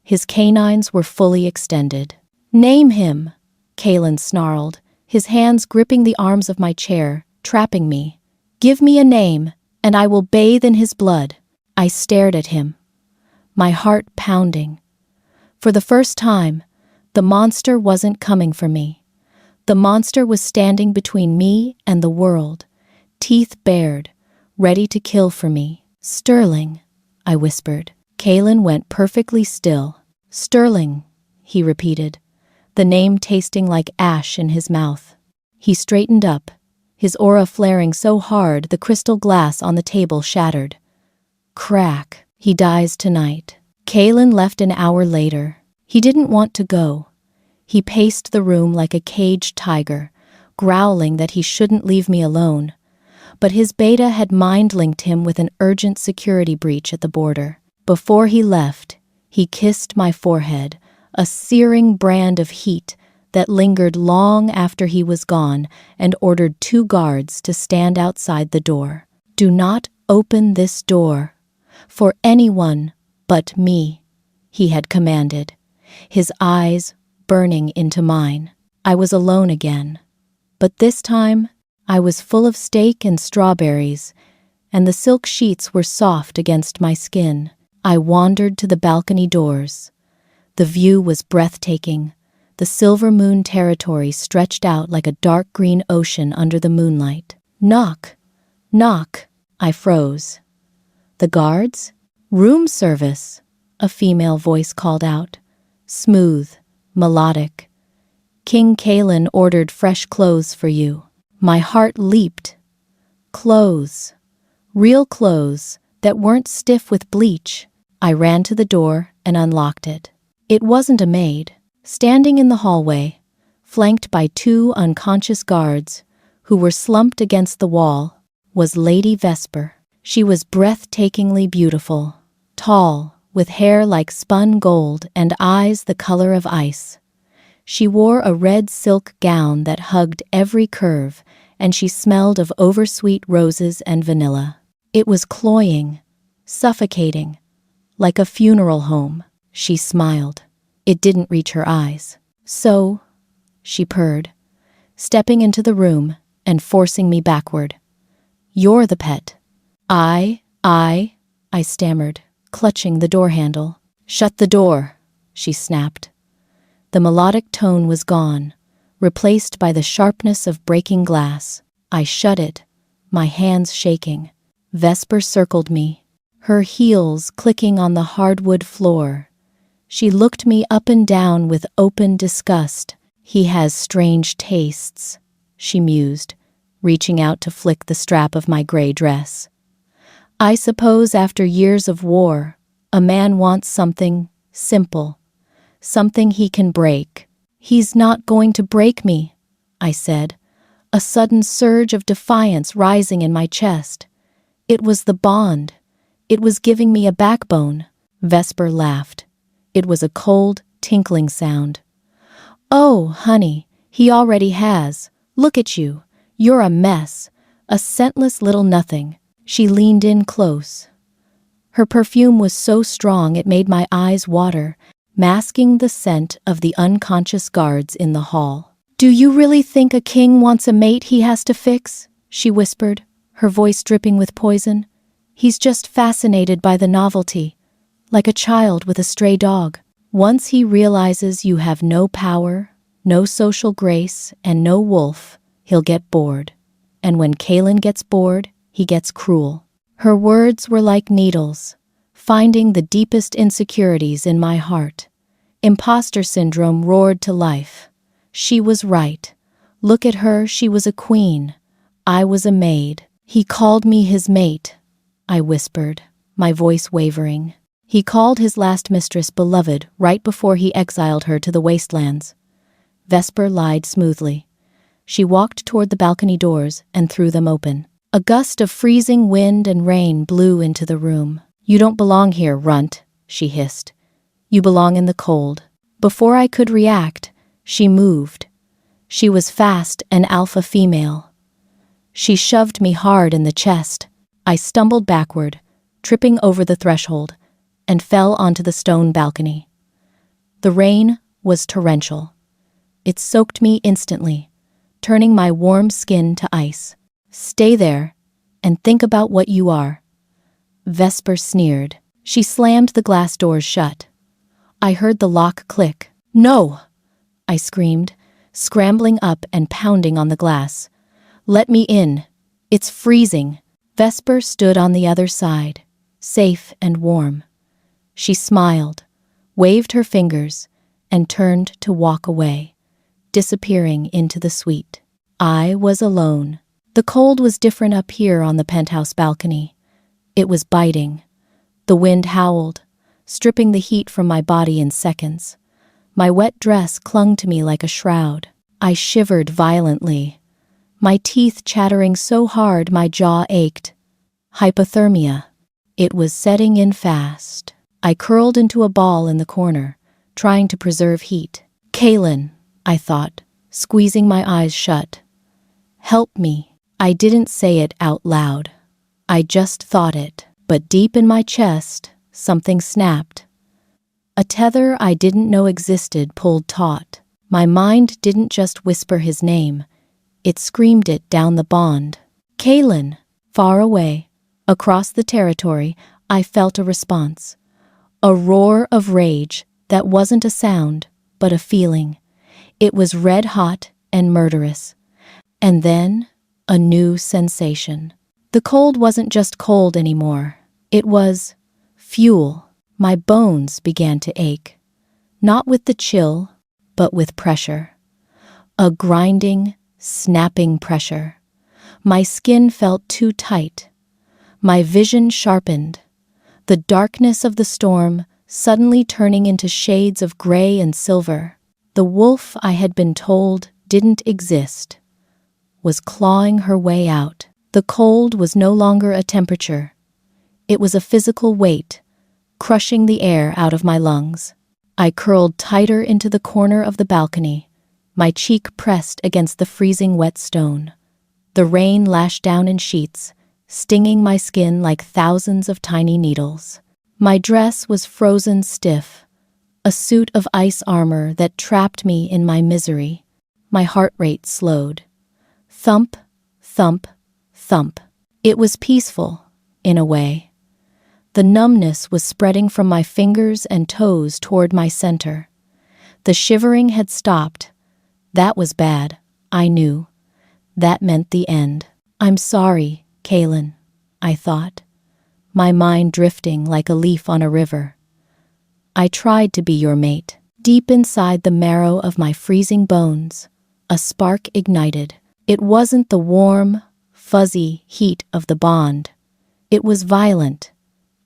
His canines were fully extended. "Name him," Kalen snarled, his hands gripping the arms of my chair, trapping me. "Give me a name, and I will bathe in his blood." I stared at him, my heart pounding. For the first time, the monster wasn't coming for me. The monster was standing between me and the world, teeth bared, ready to kill for me. "Sterling," I whispered. Kalen went perfectly still. "Sterling," he repeated, the name tasting like ash in his mouth. He straightened up, his aura flaring so hard the crystal glass on the table shattered. Crack. "He dies tonight." Kalen left an hour later. He didn't want to go. He paced the room like a caged tiger, growling that he shouldn't leave me alone. But his beta had mind-linked him with an urgent security breach at the border. Before he left, he kissed my forehead, a searing brand of heat that lingered long after he was gone, and ordered 2 guards to stand outside the door. "Do not open this door for anyone but me," he had commanded, his eyes burning into mine. I was alone again, but this time I was full of steak and strawberries, and the silk sheets were soft against my skin. I wandered to the balcony doors. The view was breathtaking. The silver moon territory stretched out like a dark green ocean under the moonlight. "Knock, knock." I froze. "The guards?" "Room service," a female voice called out, smooth, melodic. "King Kalen ordered fresh clothes for you." My heart leaped. Clothes. Real clothes that weren't stiff with bleach. I ran to the door and unlocked it. It wasn't a maid. Standing in the hallway, flanked by 2 unconscious guards who were slumped against the wall, was Lady Vesper. She was breathtakingly beautiful, tall, with hair like spun gold and eyes the color of ice. She wore a red silk gown that hugged every curve, and she smelled of oversweet roses and vanilla. It was cloying, suffocating, like a funeral home. She smiled. It didn't reach her eyes. "So," she purred, stepping into the room and forcing me backward. "You're the pet." I stammered, clutching the door handle. "Shut the door," she snapped. The melodic tone was gone, replaced by the sharpness of breaking glass. I shut it, my hands shaking. Vesper circled me, her heels clicking on the hardwood floor. She looked me up and down with open disgust. "He has strange tastes," she mused, reaching out to flick the strap of my gray dress. "I suppose after years of war, a man wants something simple, something he can break." "He's not going to break me," I said, a sudden surge of defiance rising in my chest. It was the bond. It was giving me a backbone. Vesper laughed. It was a cold, tinkling sound. "Oh, honey, he already has. Look at you. You're a mess. A scentless little nothing." She leaned in close. Her perfume was so strong it made my eyes water, masking the scent of the unconscious guards in the hall. "Do you really think a king wants a mate he has to fix?" she whispered, her voice dripping with poison. "He's just fascinated by the novelty, like a child with a stray dog. Once he realizes you have no power, no social grace, and no wolf, he'll get bored. And when Kalen gets bored, he gets cruel." Her words were like needles, finding the deepest insecurities in my heart. Imposter syndrome roared to life. She was right. Look at her, she was a queen. I was a maid. "He called me his mate," I whispered, my voice wavering. "He called his last mistress beloved right before he exiled her to the wastelands." Vesper lied smoothly. She walked toward the balcony doors and threw them open. A gust of freezing wind and rain blew into the room. "You don't belong here, Runt," she hissed. "You belong in the cold." Before I could react, she moved. She was fast, an alpha female. She shoved me hard in the chest. I stumbled backward, tripping over the threshold, and fell onto the stone balcony. The rain was torrential. It soaked me instantly, turning my warm skin to ice. "Stay there and think about what you are," Vesper sneered. She slammed the glass doors shut. I heard the lock click. "No!" I screamed, scrambling up and pounding on the glass. "Let me in. It's freezing." Vesper stood on the other side, safe and warm. She smiled, waved her fingers, and turned to walk away, disappearing into the suite. I was alone. The cold was different up here on the penthouse balcony. It was biting. The wind howled, stripping the heat from my body in seconds. My wet dress clung to me like a shroud. I shivered violently, my teeth chattering so hard my jaw ached. Hypothermia. It was setting in fast. I curled into a ball in the corner, trying to preserve heat. "Kaylin," I thought, squeezing my eyes shut. "Help me." I didn't say it out loud. I just thought it. But deep in my chest, something snapped. A tether I didn't know existed pulled taut. My mind didn't just whisper his name. It screamed it down the bond. "Kaylin!" Far away, across the territory, I felt a response. A roar of rage that wasn't a sound, but a feeling. It was red-hot and murderous. And then, a new sensation. The cold wasn't just cold anymore. It was fuel. My bones began to ache. Not with the chill, but with pressure. A grinding, snapping pressure. My skin felt too tight. My vision sharpened. The darkness of the storm suddenly turning into shades of gray and silver. The wolf I had been told didn't exist was clawing her way out. The cold was no longer a temperature. It was a physical weight, crushing the air out of my lungs. I curled tighter into the corner of the balcony, my cheek pressed against the freezing wet stone. The rain lashed down in sheets, stinging my skin like thousands of tiny needles. My dress was frozen stiff, a suit of ice armor that trapped me in my misery. My heart rate slowed. Thump, thump, thump. It was peaceful, in a way. The numbness was spreading from my fingers and toes toward my center. The shivering had stopped. That was bad, I knew. That meant the end. "I'm sorry, Kaylin," I thought, my mind drifting like a leaf on a river. "I tried to be your mate." Deep inside the marrow of my freezing bones, a spark ignited. It wasn't the warm, fuzzy heat of the bond. It was violent.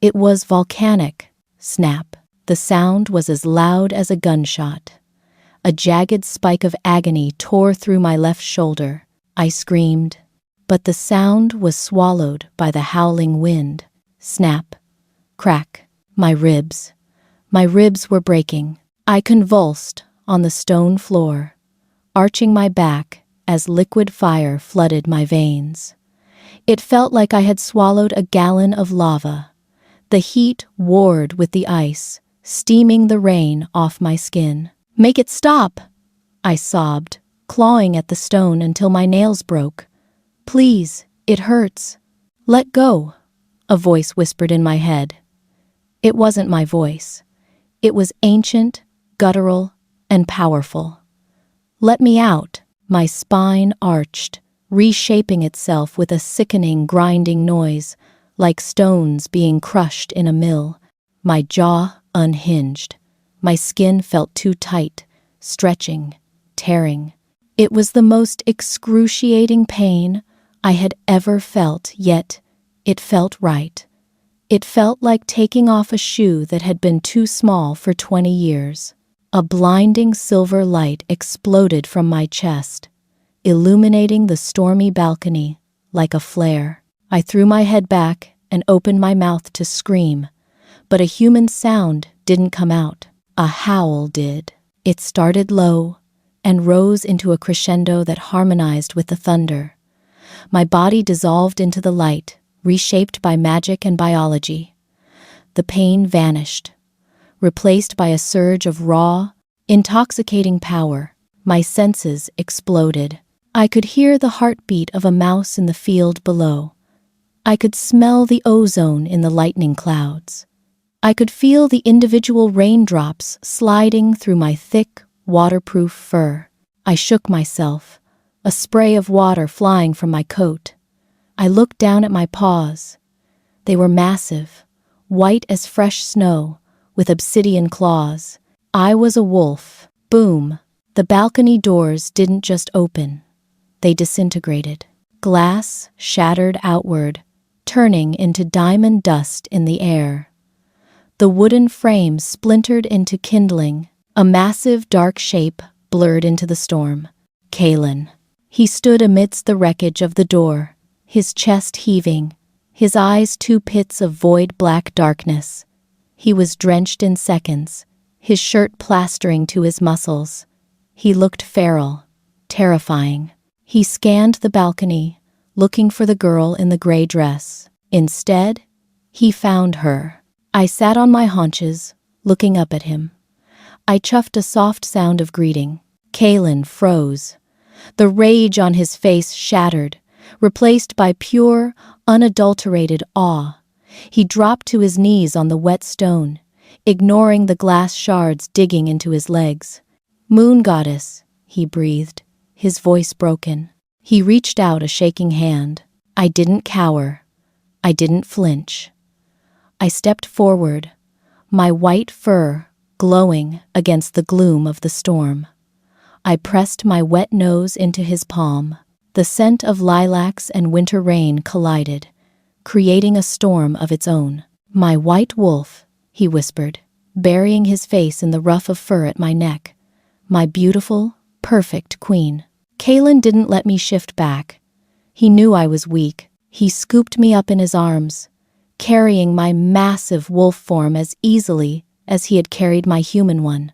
It was volcanic. Snap. The sound was as loud as a gunshot. A jagged spike of agony tore through my left shoulder. I screamed, but the sound was swallowed by the howling wind. Snap. Crack. My ribs. My ribs were breaking. I convulsed on the stone floor, arching my back as liquid fire flooded my veins. It felt like I had swallowed a gallon of lava. The heat warred with the ice, steaming the rain off my skin. "Make it stop!" I sobbed, clawing at the stone until my nails broke. "Please, it hurts." "Let go," a voice whispered in my head. It wasn't my voice. It was ancient, guttural, and powerful. "Let me out." My spine arched, reshaping itself with a sickening, grinding noise, like stones being crushed in a mill. My jaw unhinged. My skin felt too tight, stretching, tearing. It was the most excruciating pain I had ever felt, yet it felt right. It felt like taking off a shoe that had been too small for 20 years. A blinding silver light exploded from my chest, illuminating the stormy balcony like a flare. I threw my head back and opened my mouth to scream, but a human sound didn't come out. A howl did. It started low and rose into a crescendo that harmonized with the thunder. My body dissolved into the light, reshaped by magic and biology. The pain vanished, replaced by a surge of raw, intoxicating power. My senses exploded. I could hear the heartbeat of a mouse in the field below. I could smell the ozone in the lightning clouds. I could feel the individual raindrops sliding through my thick, waterproof fur. I shook myself, a spray of water flying from my coat. I looked down at my paws. They were massive, white as fresh snow, with obsidian claws. I was a wolf. Boom! The balcony doors didn't just open. They disintegrated. Glass shattered outward, turning into diamond dust in the air. The wooden frame splintered into kindling. A massive dark shape blurred into the storm. Kalen. He stood amidst the wreckage of the door, his chest heaving, his eyes two pits of void black darkness. He was drenched in seconds, his shirt plastering to his muscles. He looked feral, terrifying. He scanned the balcony, looking for the girl in the gray dress. Instead, he found her. I sat on my haunches, looking up at him. I chuffed a soft sound of greeting. Kalen froze. The rage on his face shattered, replaced by pure, unadulterated awe. He dropped to his knees on the wet stone, ignoring the glass shards digging into his legs. "Moon goddess," he breathed, his voice broken. He reached out a shaking hand. I didn't cower. I didn't flinch. I stepped forward, my white fur glowing against the gloom of the storm. I pressed my wet nose into his palm. The scent of lilacs and winter rain collided, creating a storm of its own. "My white wolf," he whispered, burying his face in the ruff of fur at my neck. "My beautiful, perfect queen." Kalen didn't let me shift back. He knew I was weak. He scooped me up in his arms, carrying my massive wolf form as easily as he had carried my human one.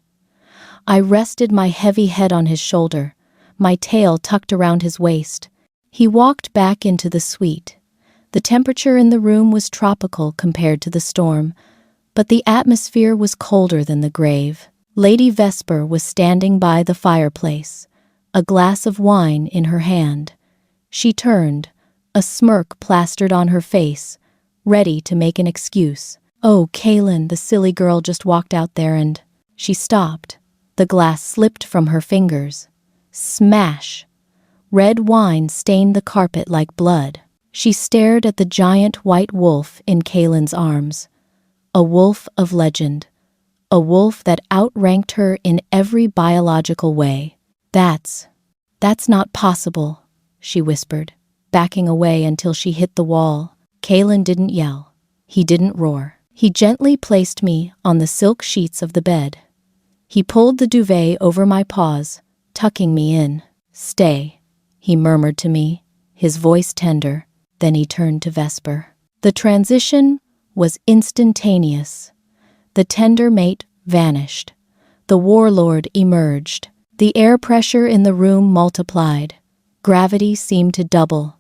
I rested my heavy head on his shoulder, my tail tucked around his waist. He walked back into the suite. The temperature in the room was tropical compared to the storm, but the atmosphere was colder than the grave. Lady Vesper was standing by the fireplace, a glass of wine in her hand. She turned, a smirk plastered on her face, ready to make an excuse. "Oh, Kalen, the silly girl just walked out there and—" She stopped. The glass slipped from her fingers. Smash! Red wine stained the carpet like blood. She stared at the giant white wolf in Kalen's arms. A wolf of legend. A wolf that outranked her in every biological way. That's not possible," she whispered, backing away until she hit the wall. Kalen didn't yell. He didn't roar. He gently placed me on the silk sheets of the bed. He pulled the duvet over my paws, tucking me in. "Stay," he murmured to me, his voice tender. Then he turned to Vesper. The transition was instantaneous. The tender mate vanished. The warlord emerged. The air pressure in the room multiplied. Gravity seemed to double.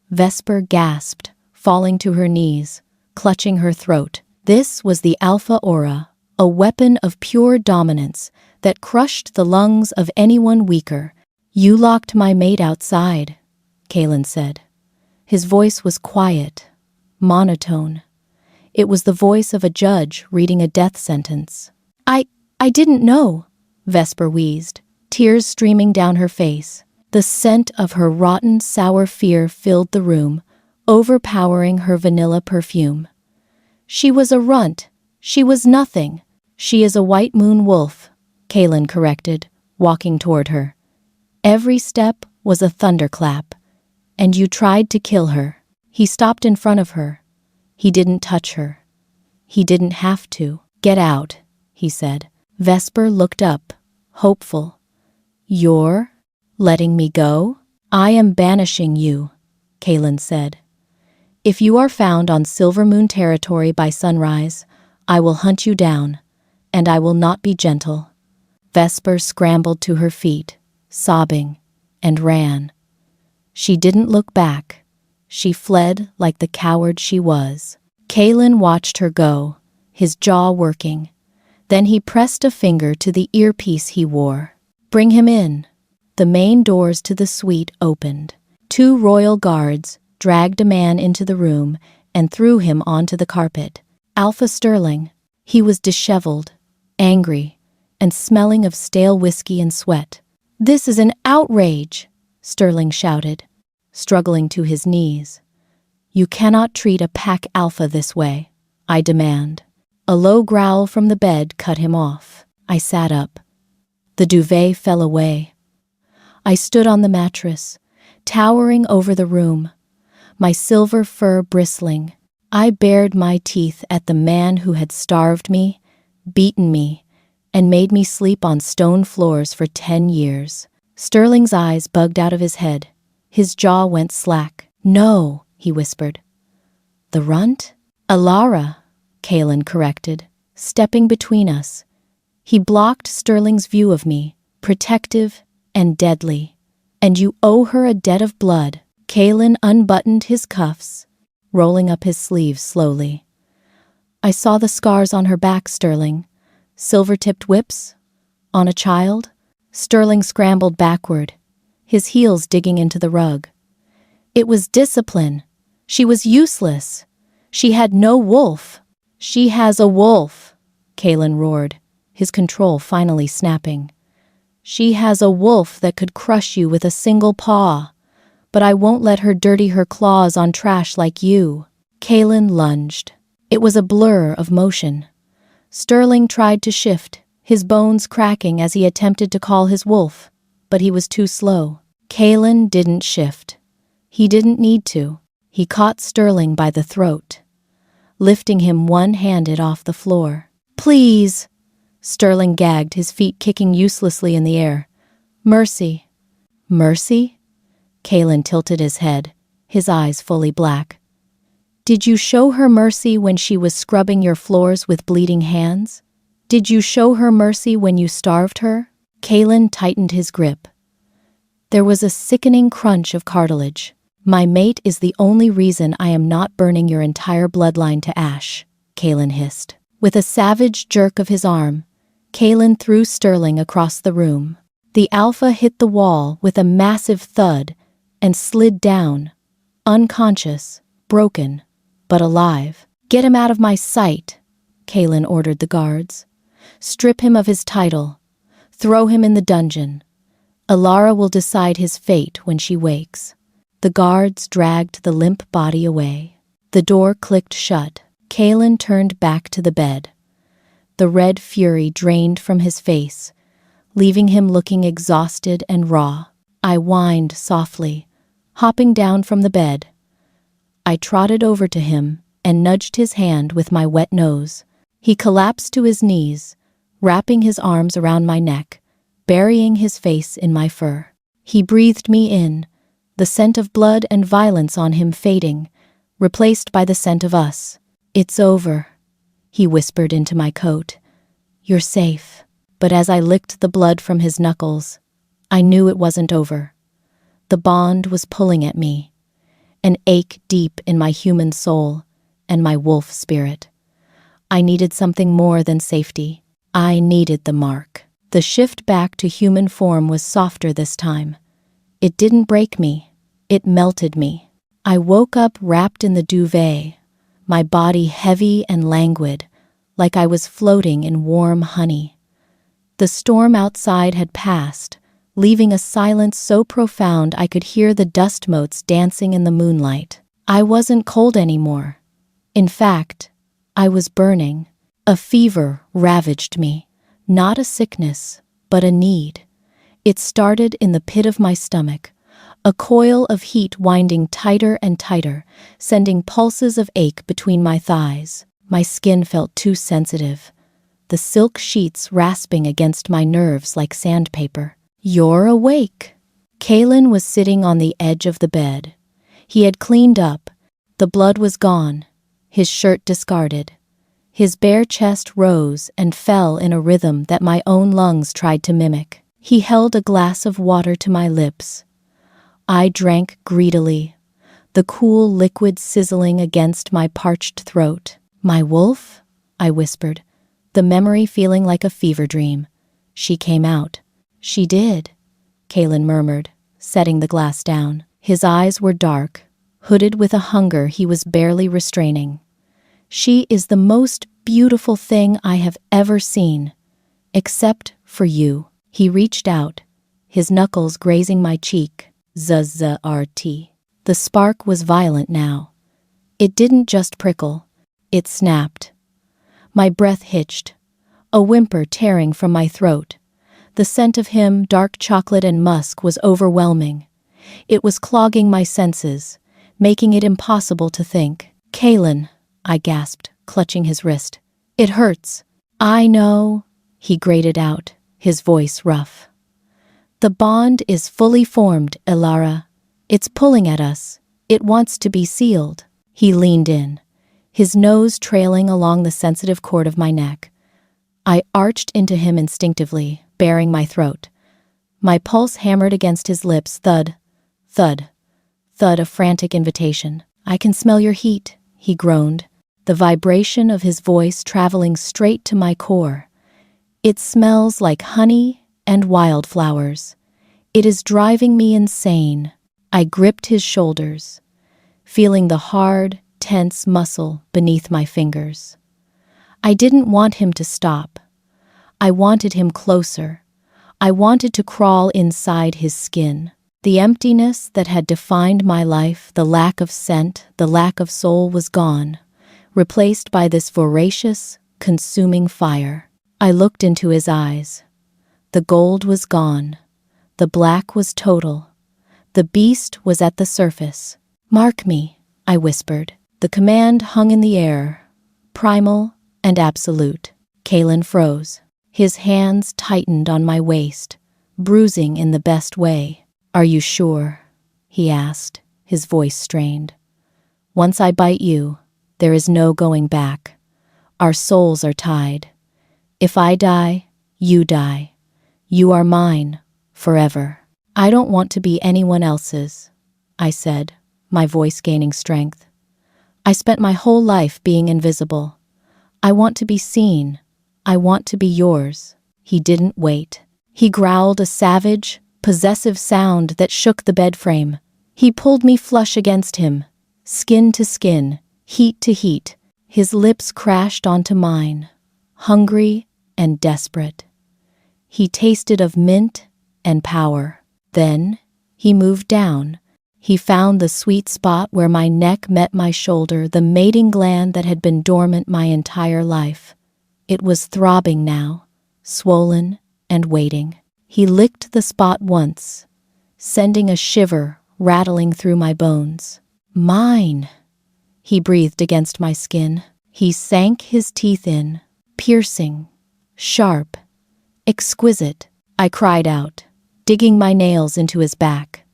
Vesper gasped, falling to her knees, clutching her throat. This was the Alpha Aura, a weapon of pure dominance that crushed the lungs of anyone weaker. "You locked my mate outside," Kalen said. His voice was quiet, monotone. It was the voice of a judge reading a death sentence. I didn't know," Vesper wheezed, tears streaming down her face. The scent of her rotten, sour fear filled the room, overpowering her vanilla perfume. "She was a runt. She was nothing. She is a white moon wolf," Kalen corrected, walking toward her. "Every step was a thunderclap. And you tried to kill her." He stopped in front of her. He didn't touch her. He didn't have to. "Get out," he said. Vesper looked up, hopeful. "You're letting me go?" "I am banishing you," Kalen said. "If you are found on Silver Moon territory by sunrise, I will hunt you down, and I will not be gentle." Vesper scrambled to her feet, sobbing, and ran. She didn't look back. She fled like the coward she was. Kalen watched her go, his jaw working. Then he pressed a finger to the earpiece he wore. "Bring him in." The main doors to the suite opened. 2 royal guards dragged a man into the room and threw him onto the carpet. Alpha Sterling. He was disheveled, angry, and smelling of stale whiskey and sweat. "This is an outrage," Sterling shouted, struggling to his knees. "You cannot treat a pack alpha this way, I demand." A low growl from the bed cut him off. I sat up. The duvet fell away. I stood on the mattress, towering over the room, my silver fur bristling. I bared my teeth at the man who had starved me, beaten me, and made me sleep on stone floors for 10 years. Sterling's eyes bugged out of his head. His jaw went slack. "No," he whispered. "The runt?" "Alara," Kalen corrected, stepping between us. He blocked Sterling's view of me, protective and deadly. "And you owe her a debt of blood." Kalen unbuttoned his cuffs, rolling up his sleeves slowly. "I saw the scars on her back, Sterling. Silver-tipped whips? On a child?" Sterling scrambled backward, his heels digging into the rug. "It was discipline. She was useless. She had no wolf." "She has a wolf," Kalen roared, his control finally snapping. "She has a wolf that could crush you with a single paw. But I won't let her dirty her claws on trash like you." Kalen lunged. It was a blur of motion. Sterling tried to shift, his bones cracking as he attempted to call his wolf, but he was too slow. Kalen didn't shift. He didn't need to. He caught Sterling by the throat, lifting him one-handed off the floor. "Please!" Sterling gagged, his feet kicking uselessly in the air. "Mercy." "Mercy?" Kalen tilted his head, his eyes fully black. "Did you show her mercy when she was scrubbing your floors with bleeding hands? Did you show her mercy when you starved her?" Kalen tightened his grip. There was a sickening crunch of cartilage. "My mate is the only reason I am not burning your entire bloodline to ash," Kalen hissed. With a savage jerk of his arm, Kalen threw Sterling across the room. The alpha hit the wall with a massive thud and slid down, unconscious, broken, but alive. "Get him out of my sight," Kalen ordered the guards. "Strip him of his title. Throw him in the dungeon. Alara will decide his fate when she wakes." The guards dragged the limp body away. The door clicked shut. Kalen turned back to the bed. The red fury drained from his face, leaving him looking exhausted and raw. I whined softly, hopping down from the bed. I trotted over to him and nudged his hand with my wet nose. He collapsed to his knees, wrapping his arms around my neck, burying his face in my fur. He breathed me in, the scent of blood and violence on him fading, replaced by the scent of us. "It's over," he whispered into my coat. "You're safe." But as I licked the blood from his knuckles, I knew it wasn't over. The bond was pulling at me, an ache deep in my human soul and my wolf spirit. I needed something more than safety. I needed the mark. The shift back to human form was softer this time. It didn't break me. It melted me. I woke up wrapped in the duvet, my body heavy and languid, like I was floating in warm honey. The storm outside had passed, leaving a silence so profound I could hear the dust motes dancing in the moonlight. I wasn't cold anymore. In fact, I was burning. A fever ravaged me, not a sickness, but a need. It started in the pit of my stomach, a coil of heat winding tighter and tighter, sending pulses of ache between my thighs. My skin felt too sensitive, the silk sheets rasping against my nerves like sandpaper. "You're awake." Kalen was sitting on the edge of the bed. He had cleaned up. The blood was gone, his shirt discarded. His bare chest rose and fell in a rhythm that my own lungs tried to mimic. He held a glass of water to my lips. I drank greedily, the cool liquid sizzling against my parched throat. "My wolf?" I whispered, the memory feeling like a fever dream. "She came out." "She did," Kalen murmured, setting the glass down. His eyes were dark, hooded with a hunger he was barely restraining. "She is the most beautiful thing I have ever seen, except for you." He reached out, his knuckles grazing my cheek. ZZRT. The spark was violent now. It didn't just prickle, it snapped. My breath hitched, a whimper tearing from my throat. The scent of him, dark chocolate and musk, was overwhelming. It was clogging my senses, making it impossible to think. "Kalen," I gasped, clutching his wrist. "It hurts." "I know," he grated out, his voice rough. "The bond is fully formed, Elara. It's pulling at us. It wants to be sealed." He leaned in, his nose trailing along the sensitive cord of my neck. I arched into him instinctively, baring my throat. My pulse hammered against his lips, thud, thud, thud, a frantic invitation. "I can smell your heat," he groaned, the vibration of his voice traveling straight to my core. "It smells like honey and wildflowers. It is driving me insane." I gripped his shoulders, feeling the hard, tense muscle beneath my fingers. I didn't want him to stop. I wanted him closer. I wanted to crawl inside his skin. The emptiness that had defined my life, the lack of scent, the lack of soul, was gone, replaced by this voracious, consuming fire. I looked into his eyes. The gold was gone. The black was total. The beast was at the surface. "Mark me," I whispered. The command hung in the air, primal and absolute. Kalen froze. His hands tightened on my waist, bruising in the best way. "Are you sure?" he asked, his voice strained. "Once I bite you, there is no going back. Our souls are tied. If I die, you die. You are mine, forever." "I don't want to be anyone else's," I said, my voice gaining strength. "I spent my whole life being invisible. I want to be seen. I want to be yours." He didn't wait. He growled a savage, possessive sound that shook the bed frame. He pulled me flush against him, skin to skin, heat to heat. His lips crashed onto mine, hungry and desperate. He tasted of mint and power. Then he moved down. He found the sweet spot where my neck met my shoulder, the mating gland that had been dormant my entire life. It was throbbing now, swollen and waiting. He licked the spot once, sending a shiver rattling through my bones. "Mine," he breathed against my skin. He sank his teeth in, piercing, sharp, exquisite. I cried out, digging my nails into his back.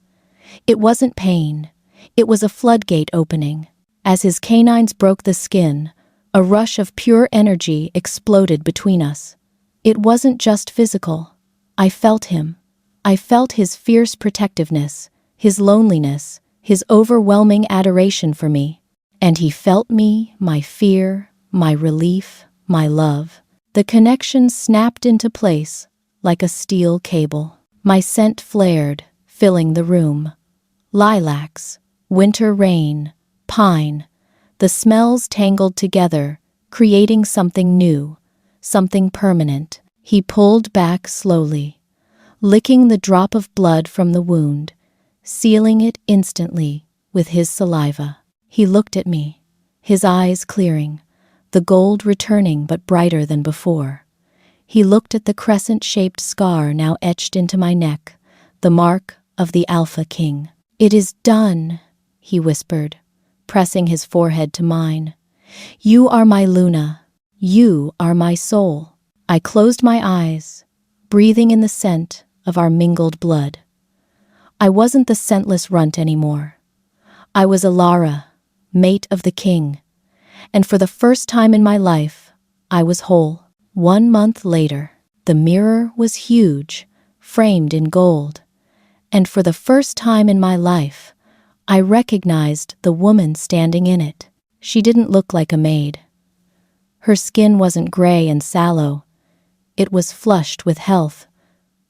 It wasn't pain. It was a floodgate opening. As his canines broke the skin, a rush of pure energy exploded between us. It wasn't just physical. I felt him. I felt his fierce protectiveness, his loneliness, his overwhelming adoration for me. And he felt me, my fear, my relief, my love. The connection snapped into place like a steel cable. My scent flared, filling the room. Lilacs, winter rain, pine. The smells tangled together, creating something new, something permanent. He pulled back slowly, licking the drop of blood from the wound, sealing it instantly with his saliva. He looked at me, his eyes clearing, the gold returning but brighter than before. He looked at the crescent-shaped scar now etched into my neck, the mark of the Alpha King. "It is done," he whispered, pressing his forehead to mine. "You are my Luna. You are my soul." I closed my eyes, breathing in the scent of our mingled blood. I wasn't the scentless runt anymore. I was Elara, mate of the king, and for the first time in my life, I was whole. 1 month later, the mirror was huge, framed in gold, and for the first time in my life, I recognized the woman standing in it. She didn't look like a maid. Her skin wasn't gray and sallow. It was flushed with health,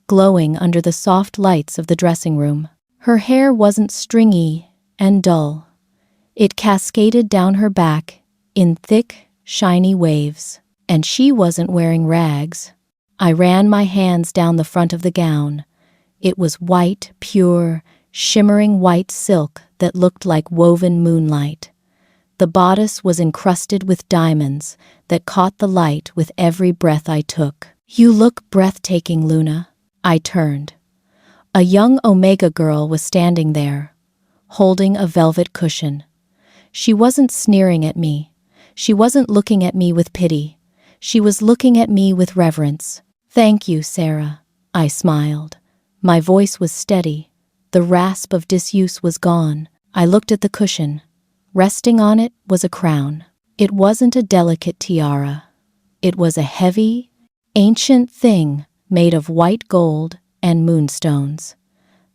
glowing under the soft lights of the dressing room. Her hair wasn't stringy and dull. It cascaded down her back in thick, shiny waves. And she wasn't wearing rags. I ran my hands down the front of the gown. It was white, pure, shimmering white silk that looked like woven moonlight. The bodice was encrusted with diamonds that caught the light with every breath I took. "You look breathtaking, Luna." I turned. A young Omega girl was standing there, holding a velvet cushion. She wasn't sneering at me. She wasn't looking at me with pity. She was looking at me with reverence. "Thank you, Sarah," I smiled. My voice was steady. The rasp of disuse was gone. I looked at the cushion. Resting on it was a crown. It wasn't a delicate tiara. It was a heavy, ancient thing made of white gold and moonstones.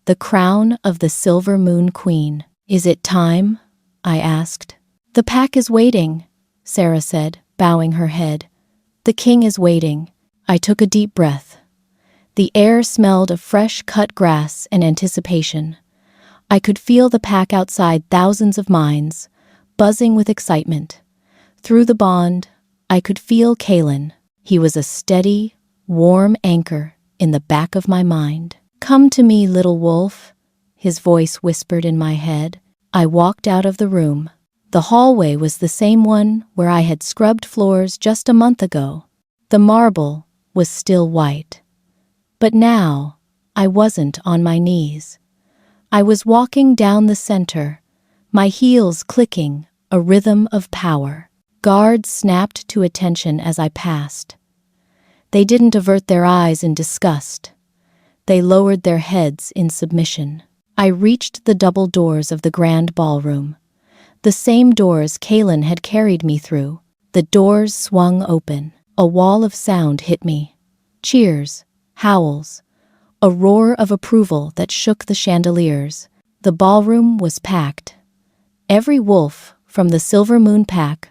The crown of the Silver Moon Queen. "Is it time?" I asked. "The pack is waiting," Sarah said, bowing her head. "The king is waiting." I took a deep breath. The air smelled of fresh cut grass and anticipation. I could feel the pack outside thousands of minds, buzzing with excitement. Through the bond, I could feel Kalen. He was a steady, warm anchor in the back of my mind. "Come to me, little wolf," his voice whispered in my head. I walked out of the room. The hallway was the same one where I had scrubbed floors just a month ago. The marble was still white. But now, I wasn't on my knees. I was walking down the center, my heels clicking, a rhythm of power. Guards snapped to attention as I passed. They didn't avert their eyes in disgust. They lowered their heads in submission. I reached the double doors of the grand ballroom. The same doors Kalen had carried me through. The doors swung open. A wall of sound hit me. Cheers, howls, a roar of approval that shook the chandeliers. The ballroom was packed. Every wolf from the Silver Moon Pack,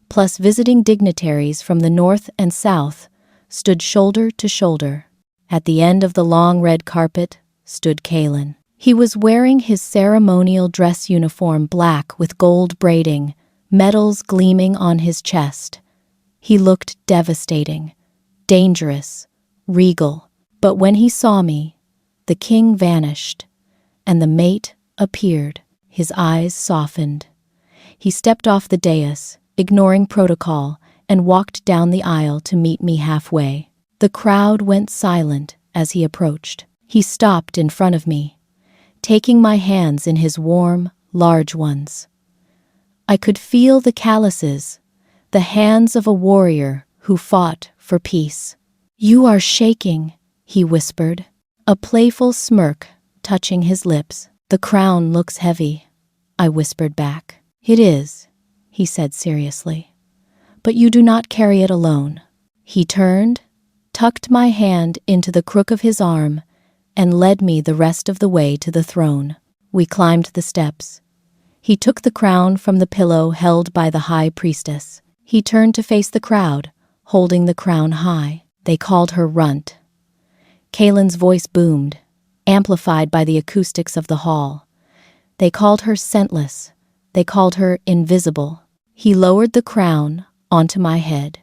plus visiting dignitaries from the north and south, stood shoulder to shoulder. At the end of the long red carpet stood Kalen. He was wearing his ceremonial dress uniform, black with gold braiding, medals gleaming on his chest. He looked devastating, dangerous, regal. But when he saw me, the king vanished, and the mate appeared. His eyes softened. He stepped off the dais, ignoring protocol, and walked down the aisle to meet me halfway. The crowd went silent as he approached. He stopped in front of me, taking my hands in his warm, large ones. I could feel the calluses, the hands of a warrior who fought for peace. "You are shaking," he whispered, a playful smirk touching his lips. "The crown looks heavy," I whispered back. "It is," he said seriously, "but you do not carry it alone." He turned, tucked my hand into the crook of his arm, and led me the rest of the way to the throne. We climbed the steps. He took the crown from the pillow held by the high priestess. He turned to face the crowd, holding the crown high. They called her Runt. Kalen's voice boomed, amplified by the acoustics of the hall. They called her Scentless. They called her Invisible. He lowered the crown onto my head.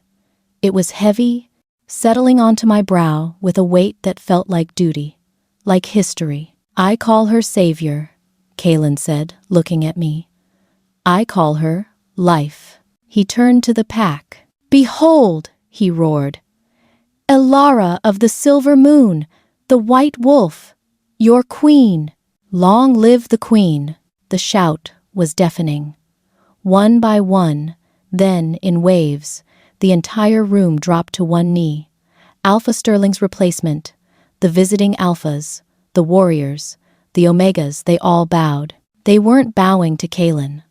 It was heavy, settling onto my brow with a weight that felt like duty, like history. "I call her Savior," Kalen said, looking at me. "I call her Life." He turned to the pack. "Behold," he roared, "Elara of the Silver Moon, the White Wolf, your queen." "Long live the queen!" The shout was deafening. One by one, then in waves, the entire room dropped to one knee. Alpha Sterling's replacement, the visiting alphas, the warriors, the omegas, they all bowed. They weren't bowing to Kalen.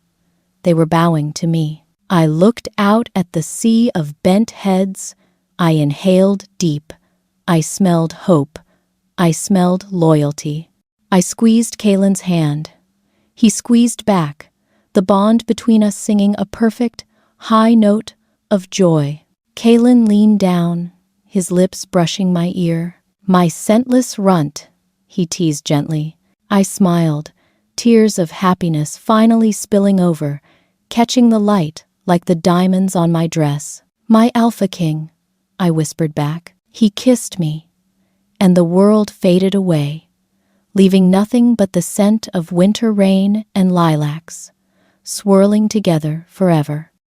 They were bowing to me. I looked out at the sea of bent heads. I inhaled deep. I smelled hope. I smelled loyalty. I squeezed Kalen's hand. He squeezed back, the bond between us singing a perfect, high note of joy. Kalen leaned down, his lips brushing my ear. "My scentless runt," he teased gently. I smiled, tears of happiness finally spilling over, catching the light like the diamonds on my dress. "My alpha king," I whispered back. He kissed me, and the world faded away, leaving nothing but the scent of winter rain and lilacs, swirling together forever.